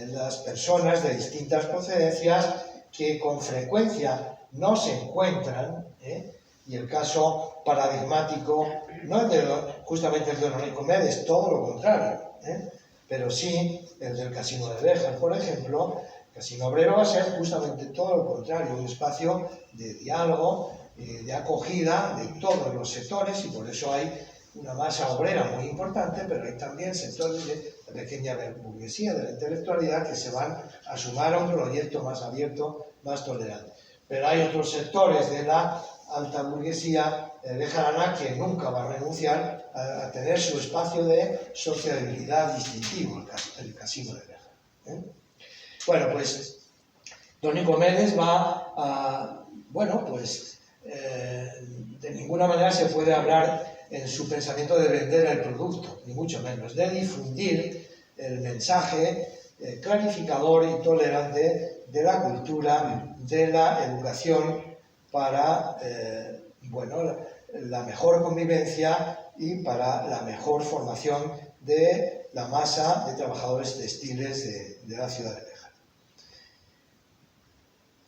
las personas de distintas procedencias que con frecuencia no se encuentran, y el caso paradigmático no es justamente el de los Nicomedes, todo lo contrario, pero sí el del Casino de Béjar, por ejemplo. El Casino Obrero va a ser justamente todo lo contrario, un espacio de diálogo, de acogida de todos los sectores, y por eso hay una masa obrera muy importante, pero hay también sectores de la pequeña burguesía, de la intelectualidad, que se van a sumar a un proyecto más abierto, más tolerante. Pero hay otros sectores de la alta burguesía bejarana que nunca va a renunciar a tener su espacio de sociabilidad distintivo, el Casino de Béjar. Bueno, pues don Nicomedes va a... Bueno, pues de ninguna manera se puede hablar en su pensamiento de vender el producto, ni mucho menos, de difundir el mensaje clarificador y tolerante de la cultura, de la educación para la mejor convivencia y para la mejor formación de la masa de trabajadores textiles de la ciudad de Béjar.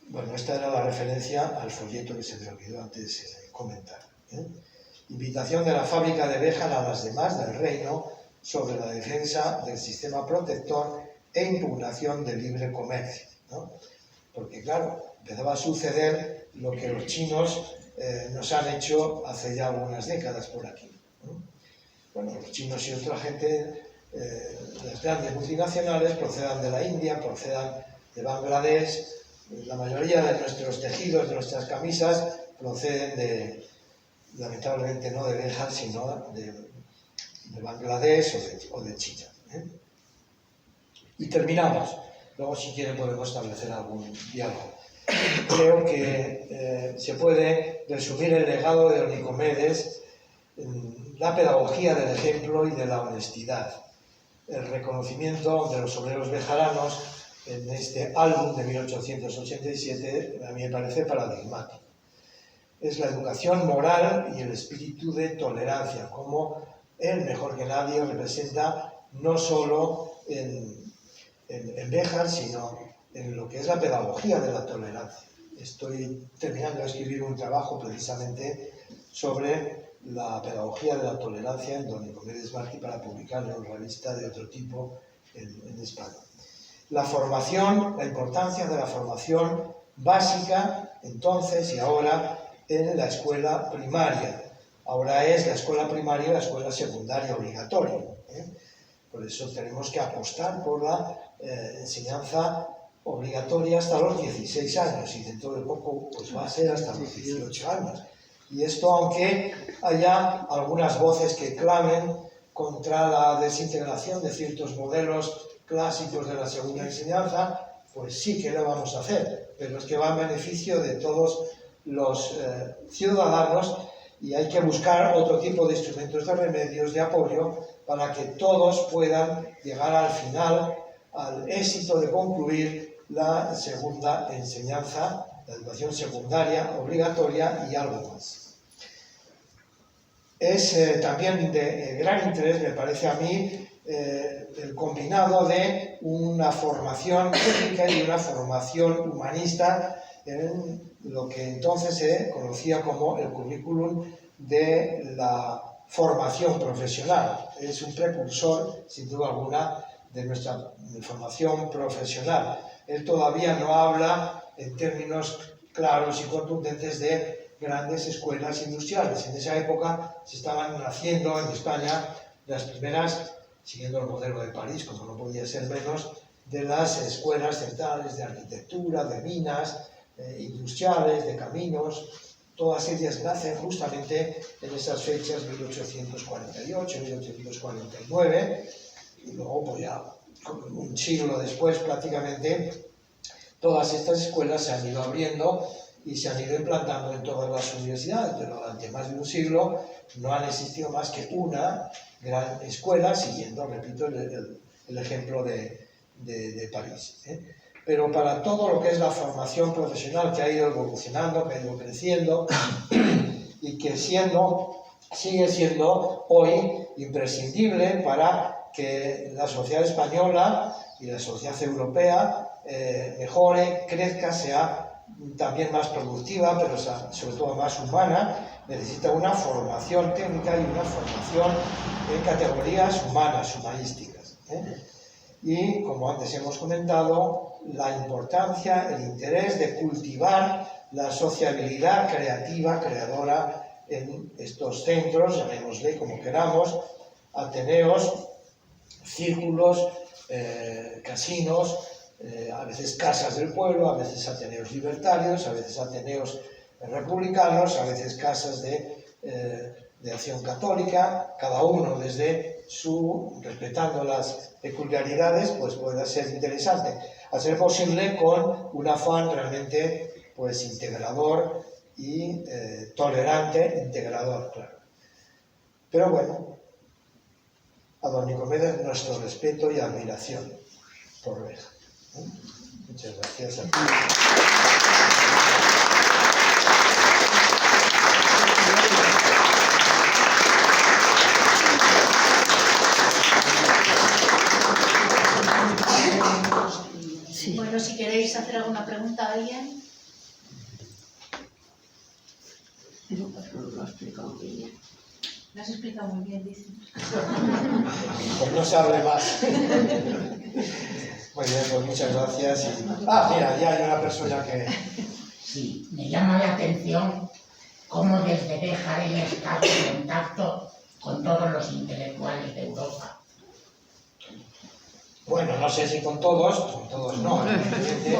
Bueno, esta era la referencia al folleto que se me olvidó antes comentar. Invitación de la fábrica de Béjar a las demás del reino sobre la defensa del sistema protector e impugnación del libre comercio, ¿no? Porque claro, empezaba a suceder lo que los chinos nos han hecho hace ya algunas décadas por aquí, ¿no? Bueno, los chinos y otra gente, las grandes multinacionales, procedan de la India, procedan de Bangladesh. La mayoría de nuestros tejidos, de nuestras camisas, proceden lamentablemente no de Béjar, sino de Bangladesh o de China. Y terminamos. Luego, si quieren, podemos establecer algún diálogo. Creo que se puede resumir el legado de don Nicomedes en la pedagogía del ejemplo y de la honestidad. El reconocimiento de los obreros bejaranos en este álbum de 1887, a mí me parece paradigmático. Es la educación moral y el espíritu de tolerancia, como él, mejor que nadie, representa no solo en Béjar, sino en lo que es la pedagogía de la tolerancia. Estoy terminando de escribir un trabajo precisamente sobre la pedagogía de la tolerancia en don Nicomedes Martí para publicarlo en una revista de otro tipo en España. La formación, la importancia de la formación básica, entonces y ahora, en la escuela primaria. Ahora es la escuela primaria y la escuela secundaria obligatoria. Por eso tenemos que apostar por la enseñanza obligatoria hasta los 16 años, y dentro de poco pues va a ser hasta los 18 años. Y esto, aunque haya algunas voces que clamen contra la desintegración de ciertos modelos clásicos de la segunda enseñanza, pues sí que lo vamos a hacer, pero es que va en beneficio de todos los ciudadanos, y hay que buscar otro tipo de instrumentos de remedios, de apoyo, para que todos puedan llegar al final, al éxito de concluir la segunda enseñanza, la educación secundaria obligatoria y algo más. Es también de gran interés, me parece a mí, el combinado de una formación técnica y una formación humanista en lo que entonces se conocía como el currículum de la formación profesional. Es un precursor, sin duda alguna, de nuestra formación profesional. Él todavía no habla en términos claros y contundentes de grandes escuelas industriales. En esa época se estaban naciendo en España las primeras, siguiendo el modelo de París, como no podía ser menos, de las escuelas centrales de arquitectura, de minas, industriales, de caminos. Todas ellas nacen justamente en esas fechas, 1848, 1849, y luego, pues ya un siglo después prácticamente, todas estas escuelas se han ido abriendo y se han ido implantando en todas las universidades, pero durante más de un siglo no han existido más que una gran escuela, siguiendo, repito, el ejemplo de París. Pero para todo lo que es la formación profesional, que ha ido evolucionando, que ha ido creciendo y que sigue siendo hoy imprescindible para que la sociedad española y la sociedad europea mejore, crezca, sea también más productiva, pero sobre todo más humana, necesita una formación técnica y una formación en categorías humanas, humanísticas. Y, como antes hemos comentado, la importancia, el interés de cultivar la sociabilidad creativa, creadora en estos centros, llamémosle como queramos, ateneos, círculos, casinos, a veces casas del pueblo, a veces ateneos libertarios, a veces ateneos republicanos, a veces casas de acción católica, cada uno desde respetando las peculiaridades, pues pueda ser interesante, a ser posible con un afán realmente pues integrador y tolerante, integrador, claro. Pero bueno, a don Nicomedes nuestro respeto y admiración por Reja. Muchas gracias a ti. Sí. Bueno, si queréis hacer alguna pregunta a alguien. Lo has explicado muy bien. Lo has explicado muy bien, dice. Pues no se hable más. Muy bien, pues muchas gracias. Mira, ya hay una persona que... Sí, me llama la atención cómo desde Béjar él está en contacto con todos los intelectuales de Europa. Bueno, no sé si con todos no, evidentemente,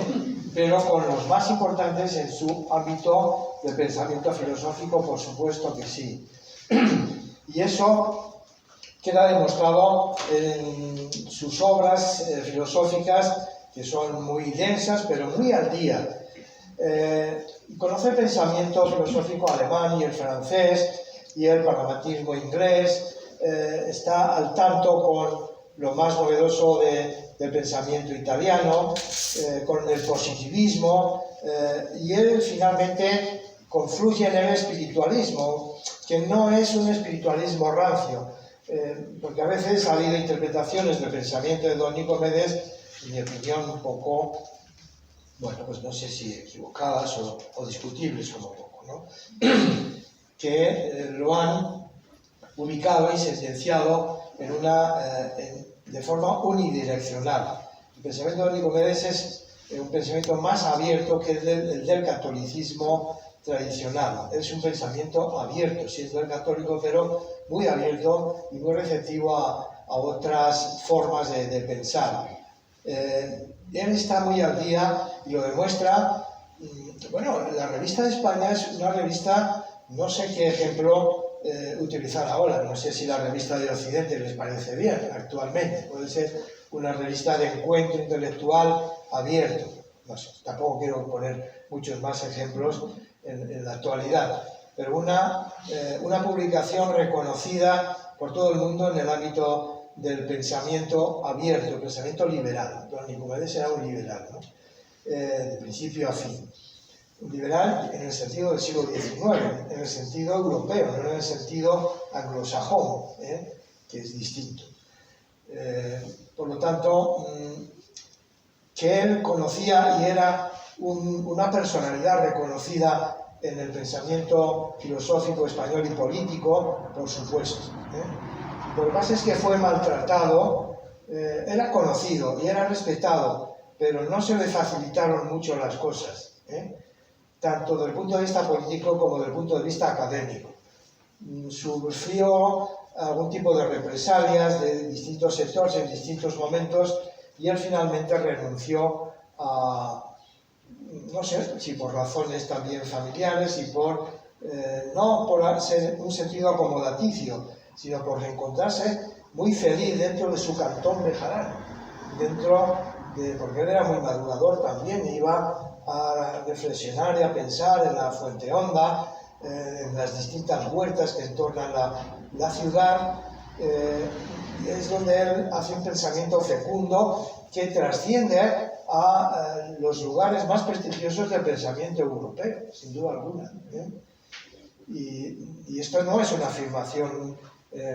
pero con los más importantes en su ámbito de pensamiento filosófico, por supuesto que sí. Y eso queda demostrado en sus obras filosóficas, que son muy densas, pero muy al día. Conoce el pensamiento filosófico alemán y el francés, y el pragmatismo inglés, está al tanto con lo más novedoso del pensamiento italiano, con el positivismo, y él finalmente confluye en el espiritualismo, que no es un espiritualismo rancio, porque a veces ha habido interpretaciones del pensamiento de don Nicomedes, en mi opinión, un poco, bueno, pues no sé si equivocadas o discutibles como poco, ¿no? Que lo han ubicado y sentenciado de forma unidireccional. El pensamiento de Nicomedes es un pensamiento más abierto que el del catolicismo tradicional. Es un pensamiento abierto, siendo el católico, pero muy abierto y muy receptivo a otras formas de pensar. Él está muy al día y lo demuestra. Bueno, la revista de España es una revista, no sé qué ejemplo utilizar ahora, no sé si la revista de Occidente les parece bien actualmente, puede ser una revista de encuentro intelectual abierto, no sé, tampoco quiero poner muchos más ejemplos en la actualidad, pero una publicación reconocida por todo el mundo en el ámbito del pensamiento abierto, el pensamiento liberal. Don Nicomedes era un liberal, ¿no? De principio a fin. Un liberal en el sentido del siglo XIX, en el sentido europeo, no en el sentido anglosajón, que es distinto. Por lo tanto, que él conocía y era una personalidad reconocida en el pensamiento filosófico español y político, por supuesto. Lo que pasa es que fue maltratado, era conocido y era respetado, pero no se le facilitaron mucho las cosas, tanto desde el punto de vista político como desde el punto de vista académico. Sufrió algún tipo de represalias de distintos sectores en distintos momentos y él finalmente renunció a, no sé si por razones también familiares y no por ser un sentido acomodaticio, sino por encontrarse muy feliz dentro de su cantón bejarano, porque él era muy madurador también, iba a reflexionar y a pensar en la Fuente Honda, en las distintas huertas que entornan la ciudad, es donde él hace un pensamiento fecundo que trasciende a los lugares más prestigiosos del pensamiento europeo, sin duda alguna. Y esto no es una afirmación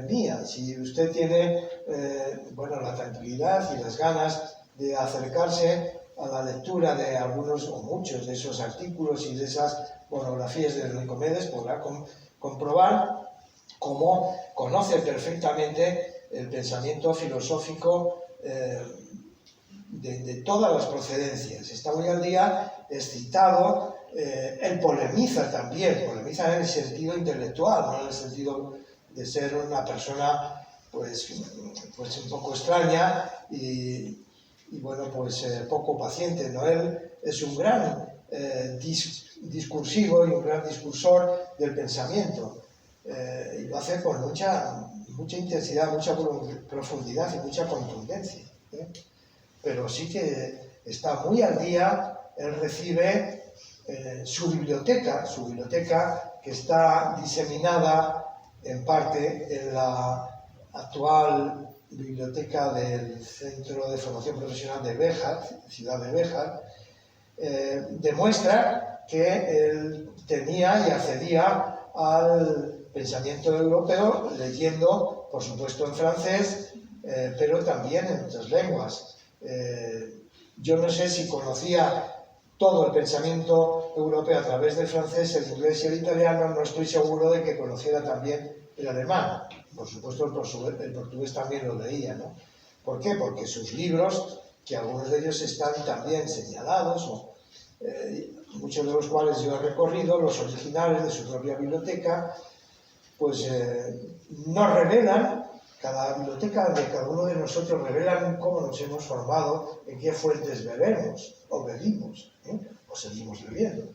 mía. Si usted tiene la tranquilidad y las ganas de acercarse a la lectura de algunos o muchos de esos artículos y de esas monografías de Nicomedes, podrá comprobar cómo conoce perfectamente el pensamiento filosófico de todas las procedencias. Está muy al día, excitado, él polemiza también, polemiza en el sentido intelectual, no en el sentido de ser una persona pues un poco extraña y poco paciente, ¿no? Él es un gran discursivo y un gran discursor del pensamiento, y lo hace con mucha intensidad, mucha profundidad y mucha contundencia, pero sí que está muy al día. Él recibe su biblioteca que está diseminada en parte en la actual biblioteca del Centro de Formación Profesional de Béjar, ciudad de Béjar, demuestra que él tenía y accedía al pensamiento europeo leyendo, por supuesto, en francés, pero también en otras lenguas. Yo no sé si conocía todo el pensamiento europeo a través del francés, el inglés y el italiano, no estoy seguro de que conociera también el alemán. Por supuesto, el portugués también lo leía, ¿no? ¿Por qué? Porque sus libros, que algunos de ellos están también señalados, muchos de los cuales yo he recorrido, los originales de su propia biblioteca, pues nos revelan, cada biblioteca de cada uno de nosotros revelan cómo nos hemos formado, en qué fuentes bebemos o bebimos, o seguimos bebiendo.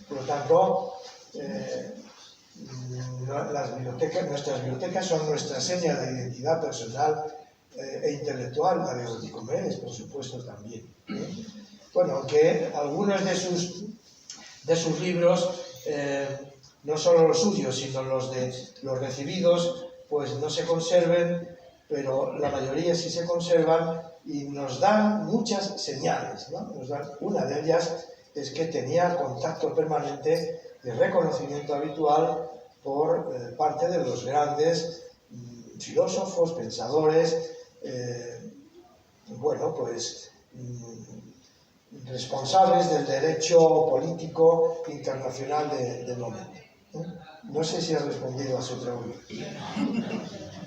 Por lo tanto, nuestras bibliotecas son nuestra seña de identidad personal e intelectual, la de Nicomedes, por supuesto, también. Bueno, aunque algunos de sus libros, no solo los suyos, sino los recibidos, pues no se conserven, pero la mayoría sí se conservan y nos dan muchas señales, ¿no? Una de ellas es que tenía contacto permanente de reconocimiento habitual por parte de los grandes filósofos, pensadores, responsables del derecho político internacional del momento. No sé si he respondido a su pregunta.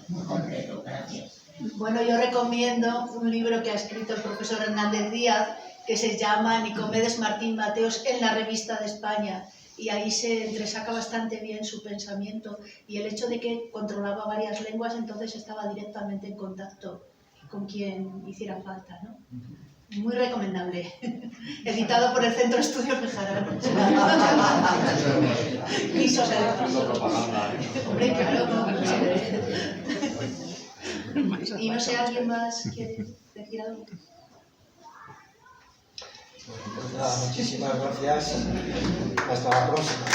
Muy completo, gracias. Bueno, yo recomiendo un libro que ha escrito el profesor Hernández Díaz, que se llama Nicomedes Martín Mateos en la Revista de España, y ahí se entresaca bastante bien su pensamiento y el hecho de que controlaba varias lenguas, entonces estaba directamente en contacto con quien hiciera falta, ¿no? Muy recomendable. Editado por el Centro de Estudios Bejarano. Hombre, claro. Y no sé, ¿alguien más quiere decir algo? Pues nada, muchísimas gracias. Hasta la próxima.